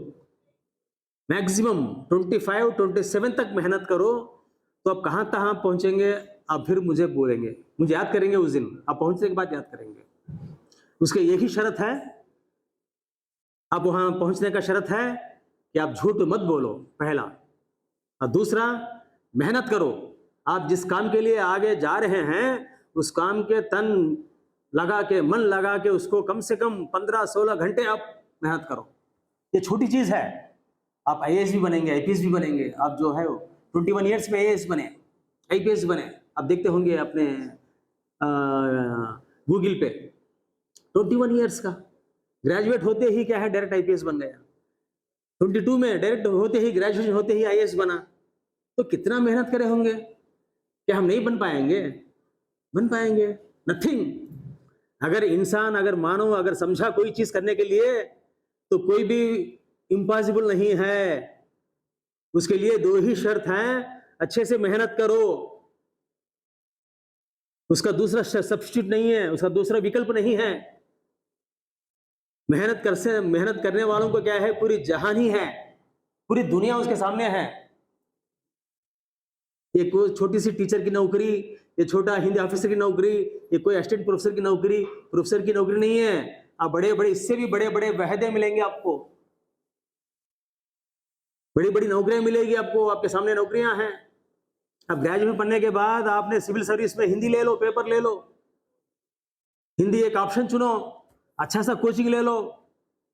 मैक्सिमम 25, 27 तक मेहनत करो, तो आप कहाँ पहुंचेंगे। आप फिर मुझे बोलेंगे, मुझे याद करेंगे उस दिन, आप पहुंचने के बाद याद करेंगे। उसके यही शर्त है, आप वहां पहुंचने का शर्त है कि आप झूठ मत बोलो, पहला। और दूसरा, मेहनत करो। आप जिस काम के लिए आगे जा रहे हैं, उस काम के तन लगा के, मन लगा के, उसको कम से कम 15-16 घंटे आप मेहनत करो। ये छोटी चीज है। आप आईएएस भी बनेंगे, आईपीएस भी बनेंगे। आप जो है 21 ईयर्स में आईएएस बने, आईपीएस बने। आप देखते होंगे अपने गूगल पे, 21 ईयर्स का ग्रेजुएट होते ही क्या है, डायरेक्ट आईपीएस बन गया। 22 में डायरेक्ट होते ही, ग्रेजुएशन होते ही आईएएस बना। तो कितना मेहनत करे होंगे, क्या हम नहीं बन पाएंगे? बन पाएंगे। नथिंग। अगर इंसान, अगर मानव, अगर समझा कोई चीज करने के लिए, तो कोई भी इम्पॉसिबल नहीं है। उसके लिए 2 ही शर्त हैं, अच्छे से मेहनत करो, उसका दूसरा सब्स्टिट्यूट नहीं है, उसका दूसरा विकल्प नहीं है। मेहनत करने वालों को क्या है, पूरी जहान ही है, पूरी दुनिया उसके सामने है। एक छोटी सी टीचर की नौकरी ये छोटा हिंदी ऑफिसर की नौकरी, ये कोई असिस्टेंट प्रोफेसर की नौकरी, प्रोफेसर की नौकरी नहीं है। आप बड़े बड़े, इससे भी बड़े बड़े वहदे मिलेंगे आपको, बड़ी बड़ी नौकरियां मिलेगी आपको, आपके सामने नौकरियां हैं। अब ग्रेजुएट पढ़ने के बाद आपने सिविल सर्विस में हिंदी ले लो, पेपर ले लो, हिंदी एक ऑप्शन चुनो, अच्छा सा कोचिंग ले लो,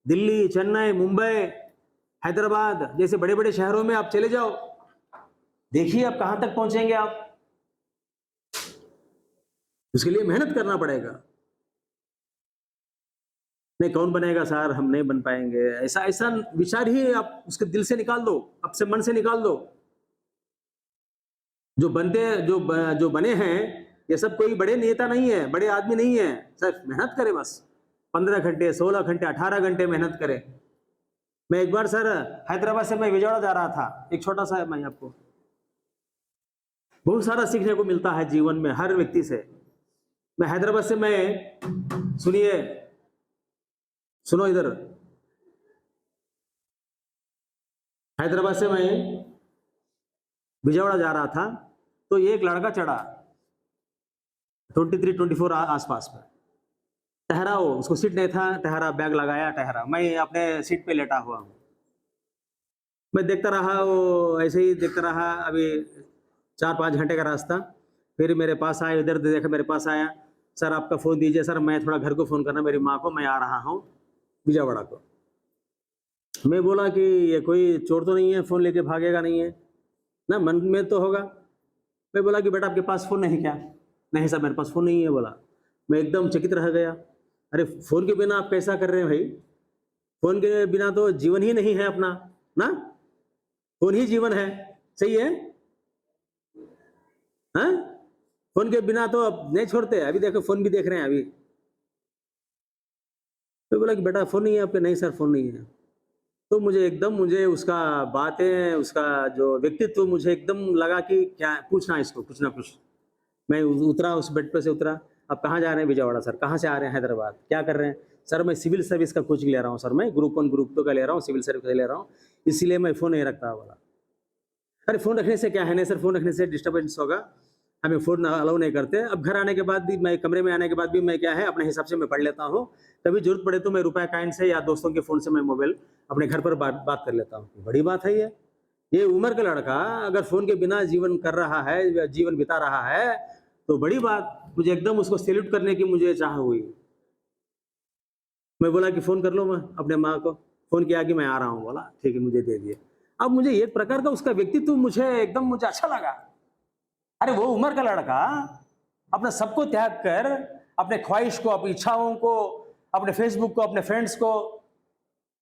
दिल्ली, चेन्नई, मुंबई, हैदराबाद जैसे बड़े बड़े शहरों में आप चले जाओ, देखिए आप कहां तक पहुंचेंगे। आप उसके लिए मेहनत करना पड़ेगा। नहीं कौन बनेगा सर, हम नहीं बन पाएंगे, ऐसा ऐसा विचार ही आप उसके दिल से निकाल दो, आपसे मन से निकाल दो। जो बने हैं ये सब कोई बड़े नेता नहीं है, बड़े आदमी नहीं है, सिर्फ मेहनत करे बस, 15 घंटे, 16 घंटे, 18 घंटे मेहनत करे। मैं एक बार सर हैदराबाद से मैं विजयवाड़ा जा रहा था, एक छोटा सा मैं आपको, बहुत सारा सीखने को मिलता है जीवन में हर व्यक्ति से। मैं हैदराबाद से मैं सुनो इधर, हैदराबाद से मैं विजयवाड़ा जा रहा था, तो एक लड़का चढ़ा 23-24 आसपास में, ठहरा, वो उसको सीट नहीं था, ठहरा, बैग लगाया, ठहरा, मैं अपने सीट पे लेटा हुआ हूँ। मैं देखता रहा, वो ऐसे ही देखता रहा, अभी 4-5 घंटे का रास्ता, फिर मेरे पास आया, इधर देखा मेरे पास आया, सर आपका फ़ोन दीजिए सर, मैं थोड़ा घर को फ़ोन करना मेरी माँ को, मैं आ रहा हूँ विजयवाड़ा को। मैं बोला कि ये कोई चोर तो नहीं है, फ़ोन लेके भागेगा नहीं है ना, मन में तो होगा। मैं बोला कि बेटा आपके पास फ़ोन नहीं क्या? नहीं सर मेरे पास फ़ोन नहीं है बोला। मैं एकदम चकित रह गया, अरे फ़ोन के बिना आप कैसा कर रहे हैं भाई? फ़ोन के बिना तो जीवन ही नहीं है अपना ना, फ़ोन ही जीवन है, सही है हाँ? फ़ोन के बिना तो अब नहीं छोड़ते, अभी देखो फ़ोन भी देख रहे हैं अभी। तो बोला कि बेटा फ़ोन नहीं है आपके? नहीं सर फ़ोन नहीं है। तो मुझे उसका बातें, उसका जो व्यक्तित्व मुझे एकदम लगा कि क्या पूछना इसको, कुछ ना कुछ। मैं उतरा, उस बेड पे से उतरा, अब कहाँ जा रहे हैं? विजयवाड़ा। सर कहाँ से आ रहे हैं? हैदराबाद। क्या कर रहे हैं? सर मैं सिविल सर्विस का कोचिंग ले रहा हूँ सर, मैं ग्रुप 1 ग्रुप 2 का ले रहा हूँ, सिविल सर्विस का ले रहा हूँ, इसीलिए मैं फ़ोन नहीं रखता बोला। अरे फ़ोन रखने से क्या है? नहीं सर फ़ोन रखने से डिस्टर्बेंस होगा, हमें फ़ोन अलाउ नहीं करते। अब घर आने के बाद भी, मैं कमरे में आने के बाद भी मैं क्या है अपने हिसाब से मैं पढ़ लेता हूँ, कभी जरूरत पड़े तो मैं रुपए कॉइन से या दोस्तों के फ़ोन से मैं मोबाइल अपने घर पर बात कर लेता हूँ। बड़ी बात है ये उम्र का लड़का अगर फ़ोन के बिना जीवन कर रहा है, जीवन बिता रहा है, तो बड़ी बात, मुझे एकदम उसको सैल्यूट करने की मुझे चाह हुई। मैं बोला कि फ़ोन कर लो, मैं अपने माँ को फ़ोन किया कि मैं आ रहा हूँ, बोला ठीक है, मुझे दे दिए। अब मुझे एक प्रकार का उसका व्यक्तित्व मुझे अच्छा लगा। अरे वो उम्र का लड़का अपना सबको त्याग कर, अपने ख्वाहिश को, अपनी इच्छाओं को, अपने फेसबुक को, अपने फ्रेंड्स को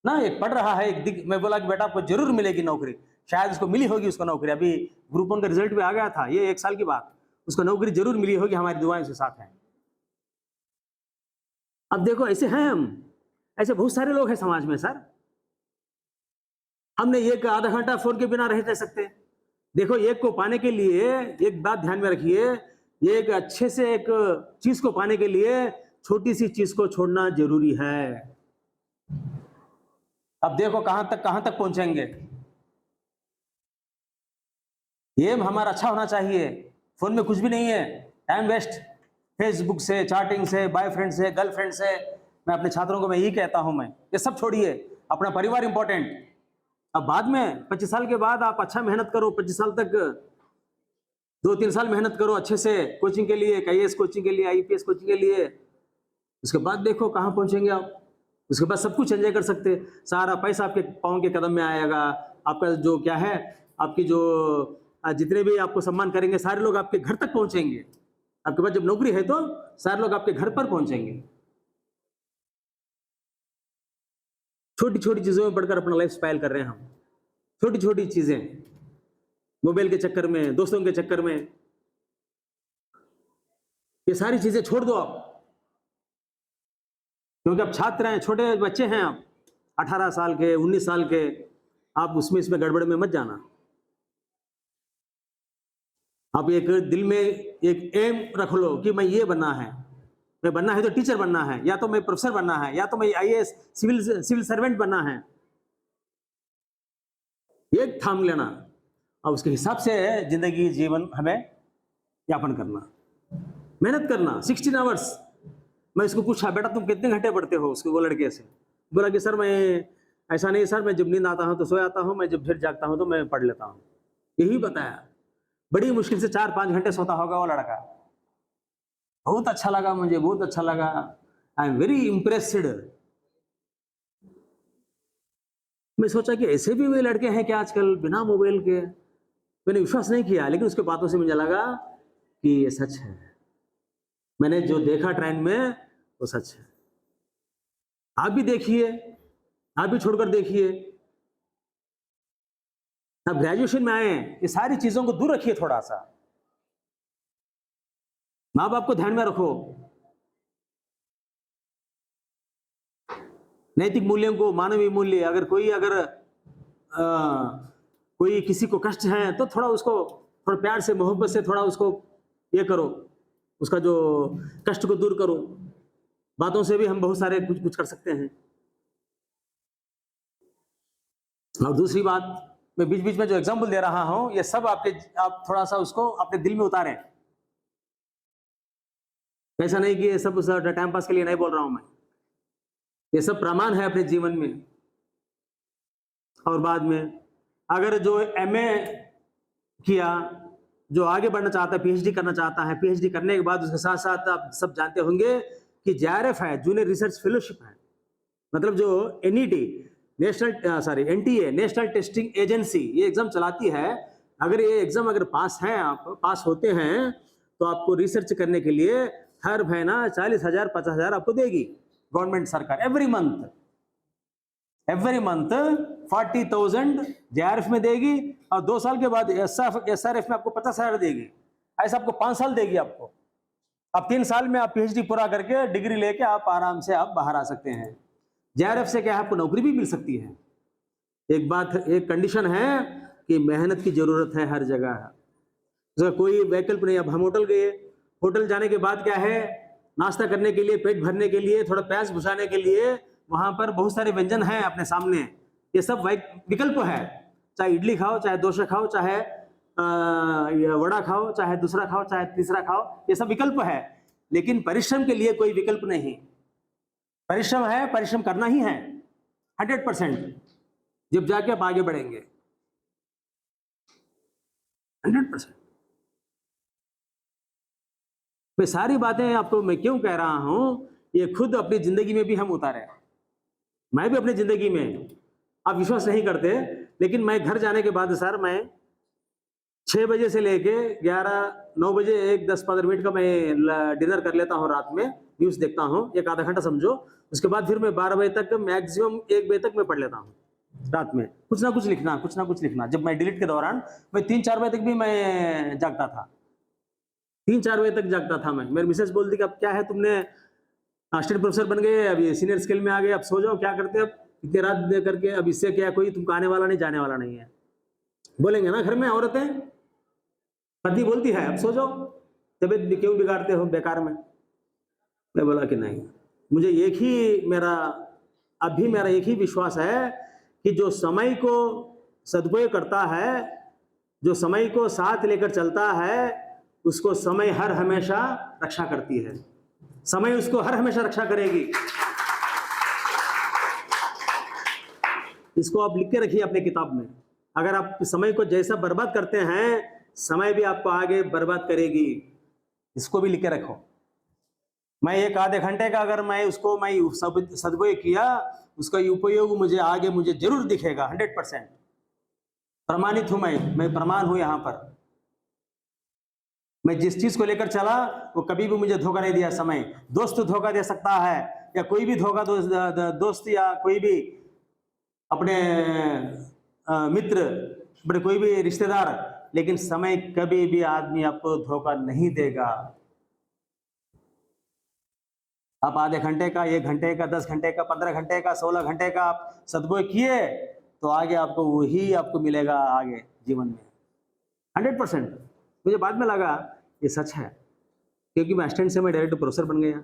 ना, एक पढ़ रहा है मैं बोला कि बेटा आपको जरूर मिलेगी नौकरी, शायद उसको मिली होगी उसको नौकरी, अभी ग्रुप 1 का रिजल्ट भी आ गया था, ये 1 साल की बात, उसको नौकरी जरूर मिली होगी, हमारी दुआएं उसके साथ हैं। अब देखो ऐसे हैं हम, ऐसे बहुत सारे लोग हैं समाज में सर। हमने एक आधा घंटा फोन के बिना रह नहीं सकते। देखो एक को पाने के लिए, एक बात ध्यान में रखिए, एक अच्छे से एक चीज को पाने के लिए छोटी सी चीज को छोड़ना जरूरी है। अब देखो कहां तक पहुंचेंगे। एम हमारा अच्छा होना चाहिए, फोन में कुछ भी नहीं है, टाइम वेस्ट, फेसबुक से, चैटिंग से, बॉयफ्रेंड से, गर्लफ्रेंड से। मैं अपने छात्रों को मैं यही कहता हूं, मैं ये सब छोड़िए, अपना परिवार इंपॉर्टेंट। अब बाद में 25 साल के बाद आप अच्छा मेहनत करो, 25 साल तक 2-3 साल मेहनत करो अच्छे से कोचिंग के लिए, IAS कोचिंग के लिए, IPS कोचिंग के लिए। उसके बाद देखो कहाँ पहुंचेंगे आप। उसके बाद सब कुछ एंजॉय कर सकते, सारा पैसा आपके पाँव के कदम में आएगा। आपका जो क्या है, आपकी जो जितने भी आपको सम्मान करेंगे सारे लोग आपके घर तक पहुंचेंगे। आपके पास जब नौकरी है तो सारे लोग आपके घर पर पहुंचेंगे। छोटी छोटी चीजों में पढ़कर अपना लाइफ स्पाइल कर रहे हैं हम, छोटी छोटी चीजें, मोबाइल के चक्कर में, दोस्तों के चक्कर में, ये सारी चीजें छोड़ दो आप, क्योंकि आप छात्र हैं, छोटे बच्चे हैं आप, 18 साल के, 19 साल के। आप इसमें गड़बड़ में मत जाना। आप एक दिल में एक एम रख लो कि मैं ये बनना है, मैं बनना है तो टीचर बनना है, या तो मैं प्रोफेसर बनना है, या तो मैं IAS सिविल सर्वेंट बनना है। एक थाम लेना और उसके हिसाब से जिंदगी जीवन हमें यापन करना। मेहनत करना 16 आवर्स। मैं इसको पूछा, बेटा तुम कितने घंटे पढ़ते हो? उसको वो लड़के से बोला कि सर मैं ऐसा नहीं सर, मैं जब नींद आता हूँ तो सो जाता हूँ, मैं जब फिर जागता हूँ तो मैं पढ़ लेता हूँ। यही बताया। बड़ी मुश्किल से 4-5 घंटे सोता होगा वो लड़का। बहुत अच्छा लगा मुझे, बहुत अच्छा लगा। I am very impressed. मैं सोचा कि ऐसे भी वे लड़के हैं कि आजकल बिना मोबाइल के। मैंने विश्वास नहीं किया, लेकिन उसके बातों से मुझे लगा कि ये सच है। मैंने जो देखा ट्रेन में वो सच है। आप भी देखिए, आप भी छोड़कर देखिए। आप ग्रेजुएशन में आए, ये सारी चीजों को दूर रखिए थोड़ा सा। माँ बाप को ध्यान में रखो, नैतिक मूल्यों को, मानवीय मूल्य। अगर कोई किसी को कष्ट है तो थोड़ा उसको थोड़ा प्यार से, मोहब्बत से थोड़ा उसको ये करो, उसका जो कष्ट को दूर करो। बातों से भी हम बहुत सारे कुछ कर सकते हैं। और दूसरी बात, मैं बीच बीच में जो एग्जाम्पल दे रहा हूं ये सब आप थोड़ा सा उसको अपने दिल में उतारें। ऐसा नहीं कि ये सब टाइम पास के लिए नहीं बोल रहा हूं मैं, ये सब प्रमाण है अपने जीवन में। और बाद में अगर जो एमए किया, जो आगे बढ़ना चाहता है, पीएचडी करना चाहता है, पीएचडी करने के बाद उसके साथ साथ आप सब जानते होंगे कि जेआरएफ है, जूनियर रिसर्च फेलोशिप है। मतलब जो NET NTA national testing agency ये एग्जाम चलाती है। अगर ये एग्जाम अगर आप पास होते हैं तो आपको रिसर्च करने के लिए हर महीना 40,000 50,000 आपको देगी गवर्नमेंट सरकार। एवरी मंथ 40,000 जेआरएफ में देगी, और 2 साल के बाद एसआरएफ में आपको 50,000 देगी। ऐसा आपको 5 साल देगी आपको। अब 3 साल में आप पीएचडी पूरा करके डिग्री लेके आप आराम से आप बाहर आ सकते हैं। जेआरएफ से क्या है, आपको नौकरी भी मिल सकती है। एक कंडीशन है कि मेहनत की जरूरत है हर जगह। तो कोई वैकल्प नहीं। अब हम होटल गए, होटल जाने के बाद क्या है, नाश्ता करने के लिए, पेट भरने के लिए, थोड़ा प्यास बुझाने के लिए वहां पर बहुत सारे व्यंजन हैं अपने सामने। ये सब विकल्प है। चाहे इडली खाओ, चाहे डोसा खाओ, चाहे वड़ा खाओ, चाहे दूसरा खाओ, चाहे तीसरा खाओ, ये सब विकल्प है। लेकिन परिश्रम के लिए कोई विकल्प नहीं। परिश्रम है, परिश्रम करना ही है 100%, जब जाके आप आगे बढ़ेंगे 100%। मैं सारी बातें आपको मैं क्यों कह रहा हूं, ये खुद अपनी जिंदगी में भी हम उतारे। मैं भी अपनी जिंदगी में, आप विश्वास नहीं करते, लेकिन मैं घर जाने के बाद सर मैं 6 बजे से लेके 9 बजे 10-15 मिनट का मैं डिनर कर लेता हूँ। रात में न्यूज़ देखता हूँ 1 आधा घंटा समझो। उसके बाद फिर मैं 12 बजे तक, मैक्सिमम 1 बजे तक मैं पढ़ लेता हूँ। रात में कुछ ना कुछ लिखना। जब मैं डिलीट के दौरान मैं 3-4 बजे तक भी मैं जागता था। 3-4 बजे तक जागता था मैं। मेरी मिसेस बोलती कि अब क्या है, तुमने असिस्टेंट प्रोफेसर बन गए, अब ये सीनियर स्केल में आ गए, अब सो जाओ, क्या करते अब इतनी रात दे करके, अब इससे क्या, कोई तुमको आने वाला नहीं जाने वाला नहीं है। बोलेंगे ना घर में औरतें, पत्नी बोलती है अब सो जाओ, तबीयत क्यों बिगाड़ते हो बेकार में। मैं बोला कि नहीं, मुझे मेरा एक ही विश्वास है कि जो समय को सदुपयोग करता है, जो समय को साथ लेकर चलता है, उसको समय हर हमेशा रक्षा करती है। समय उसको हर हमेशा रक्षा करेगी। इसको आप लिख के रखिए अपने किताब में। अगर आप समय को जैसा बर्बाद करते हैं, समय भी आपको आगे बर्बाद करेगी। इसको भी लिख के रखो। मैं 1 आधे घंटे का अगर मैं सदुपयोग किया, उसका उपयोग मुझे जरूर दिखेगा 100%। प्रमाणित हूं मैं प्रमाण हूं यहाँ पर। मैं जिस चीज को लेकर चला वो कभी भी मुझे धोखा नहीं दिया समय। दोस्त धोखा दे सकता है, या कोई भी धोखा दोस्त या कोई भी अपने मित्र, बड़े कोई भी रिश्तेदार, लेकिन समय कभी भी आदमी आपको धोखा नहीं देगा। आप आधे घंटे का, 1 घंटे का, 10 घंटे का, 15 घंटे का, 16 घंटे का आप सदुपयोग किए तो आगे आपको वही आपको मिलेगा आगे जीवन में 100%। मुझे बाद में लगा ये सच है, क्योंकि मैं असिस्टेंट से मैं डायरेक्ट प्रोफेसर बन गया।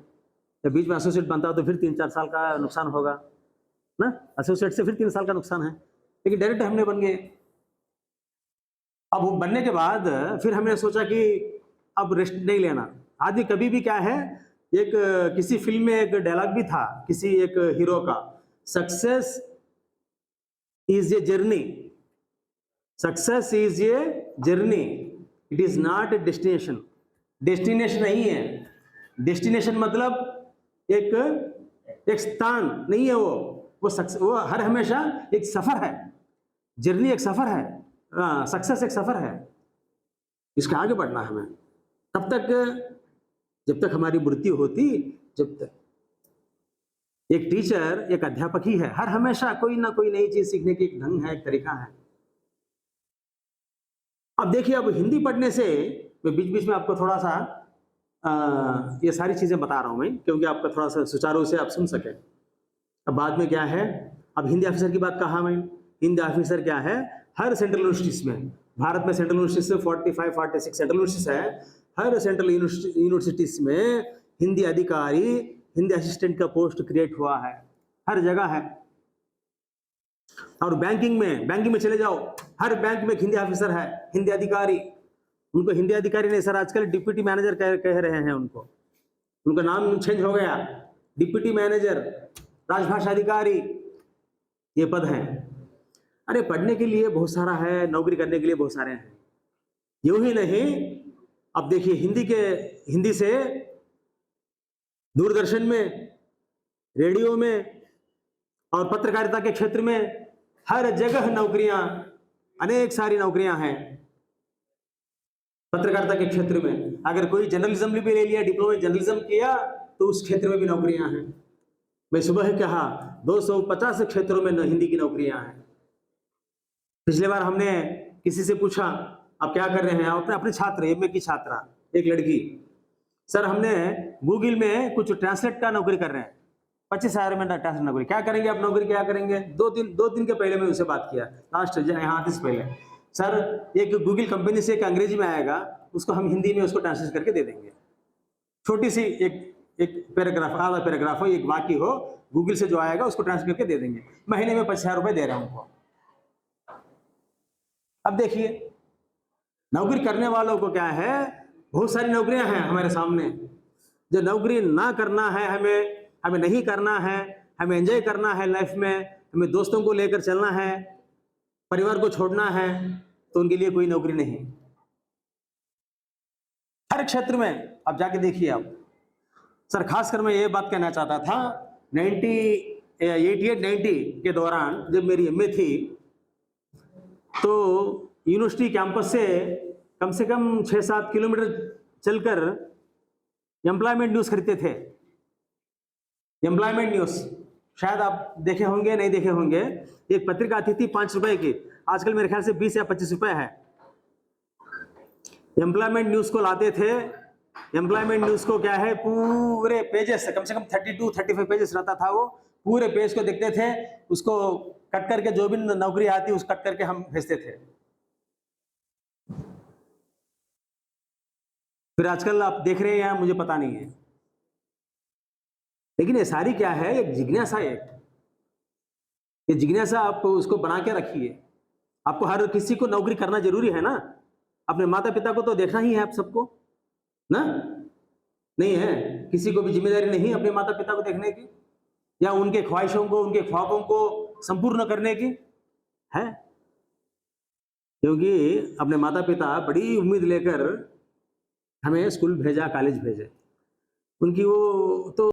जब बीच में एसोसिएट बनता तो फिर 3-4 साल का नुकसान होगा ना, एसोसिएट से फिर 3 साल का नुकसान है, लेकिन डायरेक्ट हमने बन गए। अब वो बनने के बाद फिर हमने सोचा कि अब रेस्ट नहीं लेना, आदमी कभी भी क्या है, एक किसी फिल्म में एक डायलॉग भी था किसी एक हीरो का, success is a journey, success is a journey, it is not a destination. Destination नहीं है, डेस्टिनेशन मतलब एक स्थान नहीं है, वो हर हमेशा एक सफर है, जर्नी एक सफर है, सक्सेस एक सफर है, इसके आगे बढ़ना है हमें। तब तक जब तक हमारी मृत्यु होती, जब तक एक टीचर एक अध्यापक ही है, हर हमेशा कोई ना कोई नई चीज सीखने की एक ढंग है, एक तरीका है। अब देखिए, अब हिंदी पढ़ने से मैं बीच बीच में आपको थोड़ा सा ये सारी चीजें बता रहा हूं मैं, क्योंकि आपका थोड़ा सा सुचारू से आप सुन सके। अब बाद में क्या है, अब हिंदी ऑफिसर की बात कहा मैं, हिंदी ऑफिसर क्या है, हर सेंट्रल यूनिवर्सिटीज में, भारत में सेंट्रल यूनिवर्सिटीज में 45-46 सेंट्रल यूनिवर्सिटीज है, हर सेंट्रल यूनिवर्सिटीज में हिंदी अधिकारी, हिंदी असिस्टेंट का पोस्ट क्रिएट हुआ है, हर जगह है। और बैंकिंग में चले जाओ, हर बैंक में एक हिंदी ऑफिसर है, हिंदी अधिकारी। उनको हिंदी अधिकारी नहीं सर, आजकल डिप्यूटी मैनेजर कह रहे हैं उनको, उनका नाम चेंज हो गया, डिप्यूटी मैनेजर, राजभाषा अधिकारी, ये पद हैं। अरे पढ़ने के लिए बहुत सारा है, नौकरी करने के लिए बहुत सारे हैं, यूं ही नहीं। अब देखिए, हिंदी से दूरदर्शन में, रेडियो में और पत्रकारिता के क्षेत्र में हर जगह नौकरियां, अनेक सारी नौकरियां हैं। पत्रकारिता के क्षेत्र में अगर कोई जर्नलिज्म भी ले लिया, डिप्लोमा जर्नलिज्म किया, तो उस क्षेत्र में भी नौकरियां हैं। मैं सुबह ही कहा 250 क्षेत्रों में हिंदी की नौकरियां हैं। पिछले बार हमने किसी से पूछा आप क्या कर रहे हैं, आप अपने छात्र, एमए की छात्रा, एक लड़की, सर हमने गूगल में कुछ ट्रांसलेट का नौकरी कर रहे हैं, 25,000 में ट्रांसलेट नौकरी, क्या करेंगे आप, नौकरी क्या करेंगे? दो दिन के पहले मैं उनसे बात किया, लास्ट यहाँ से पहले, सर एक गूगल कंपनी से एक अंग्रेजी में आएगा, उसको हम हिंदी में उसको ट्रांसलेट करके दे देंगे, छोटी सी एक पैराग्राफ, आधा पैराग्राफ हो, एक वाक्य हो, गूगल से जो आएगा उसको ट्रांसलेट करके दे देंगे, महीने में 25,000 रुपए दे रहे हैं उनको। अब देखिए, नौकरी करने वालों को क्या है, बहुत सारी नौकरियां हैं हमारे सामने। जो नौकरी ना करना है, हमें नहीं करना है, हमें एंजॉय करना है लाइफ में, हमें दोस्तों को लेकर चलना है, परिवार को छोड़ना है, तो उनके लिए कोई नौकरी नहीं। हर क्षेत्र में अब जाके देखिए आप। सर खासकर मैं ये बात कहना चाहता था, 88-90 के दौरान जब मेरी एमए थी, तो यूनिवर्सिटी कैंपस से कम 6-7 किलोमीटर चलकर एम्प्लॉयमेंट न्यूज खरीदते थे। एम्प्लॉयमेंट न्यूज शायद आप देखे होंगे, नहीं देखे होंगे, एक पत्रिका आती थी 5 रुपए की, आजकल मेरे ख्याल से 20 या 25 रुपए है। एम्प्लॉयमेंट न्यूज को लाते थे, एम्प्लॉयमेंट न्यूज को क्या है, पूरे पेजेस, कम से कम 32-35 पेजेस रहता था, वो पूरे पेज को देखते थे, उसको कट करके जो भी नौकरी आती उस कट करके हम भेजते थे। फिर आजकल आप देख रहे हैं, मुझे पता नहीं है, लेकिन ये सारी क्या है, एक जिज्ञासा, ये जिज्ञासा आप उसको बना के रखिए। आपको हर किसी को नौकरी करना जरूरी है ना, अपने माता पिता को तो देखना ही है आप सबको ना, नहीं है किसी को भी जिम्मेदारी नहीं अपने माता पिता को देखने की, या उनके ख्वाहिशों को, उनके ख्वाबों को संपूर्ण करने की है, क्योंकि अपने माता पिता बड़ी उम्मीद लेकर हमें स्कूल भेजा, कॉलेज भेजे, उनकी वो तो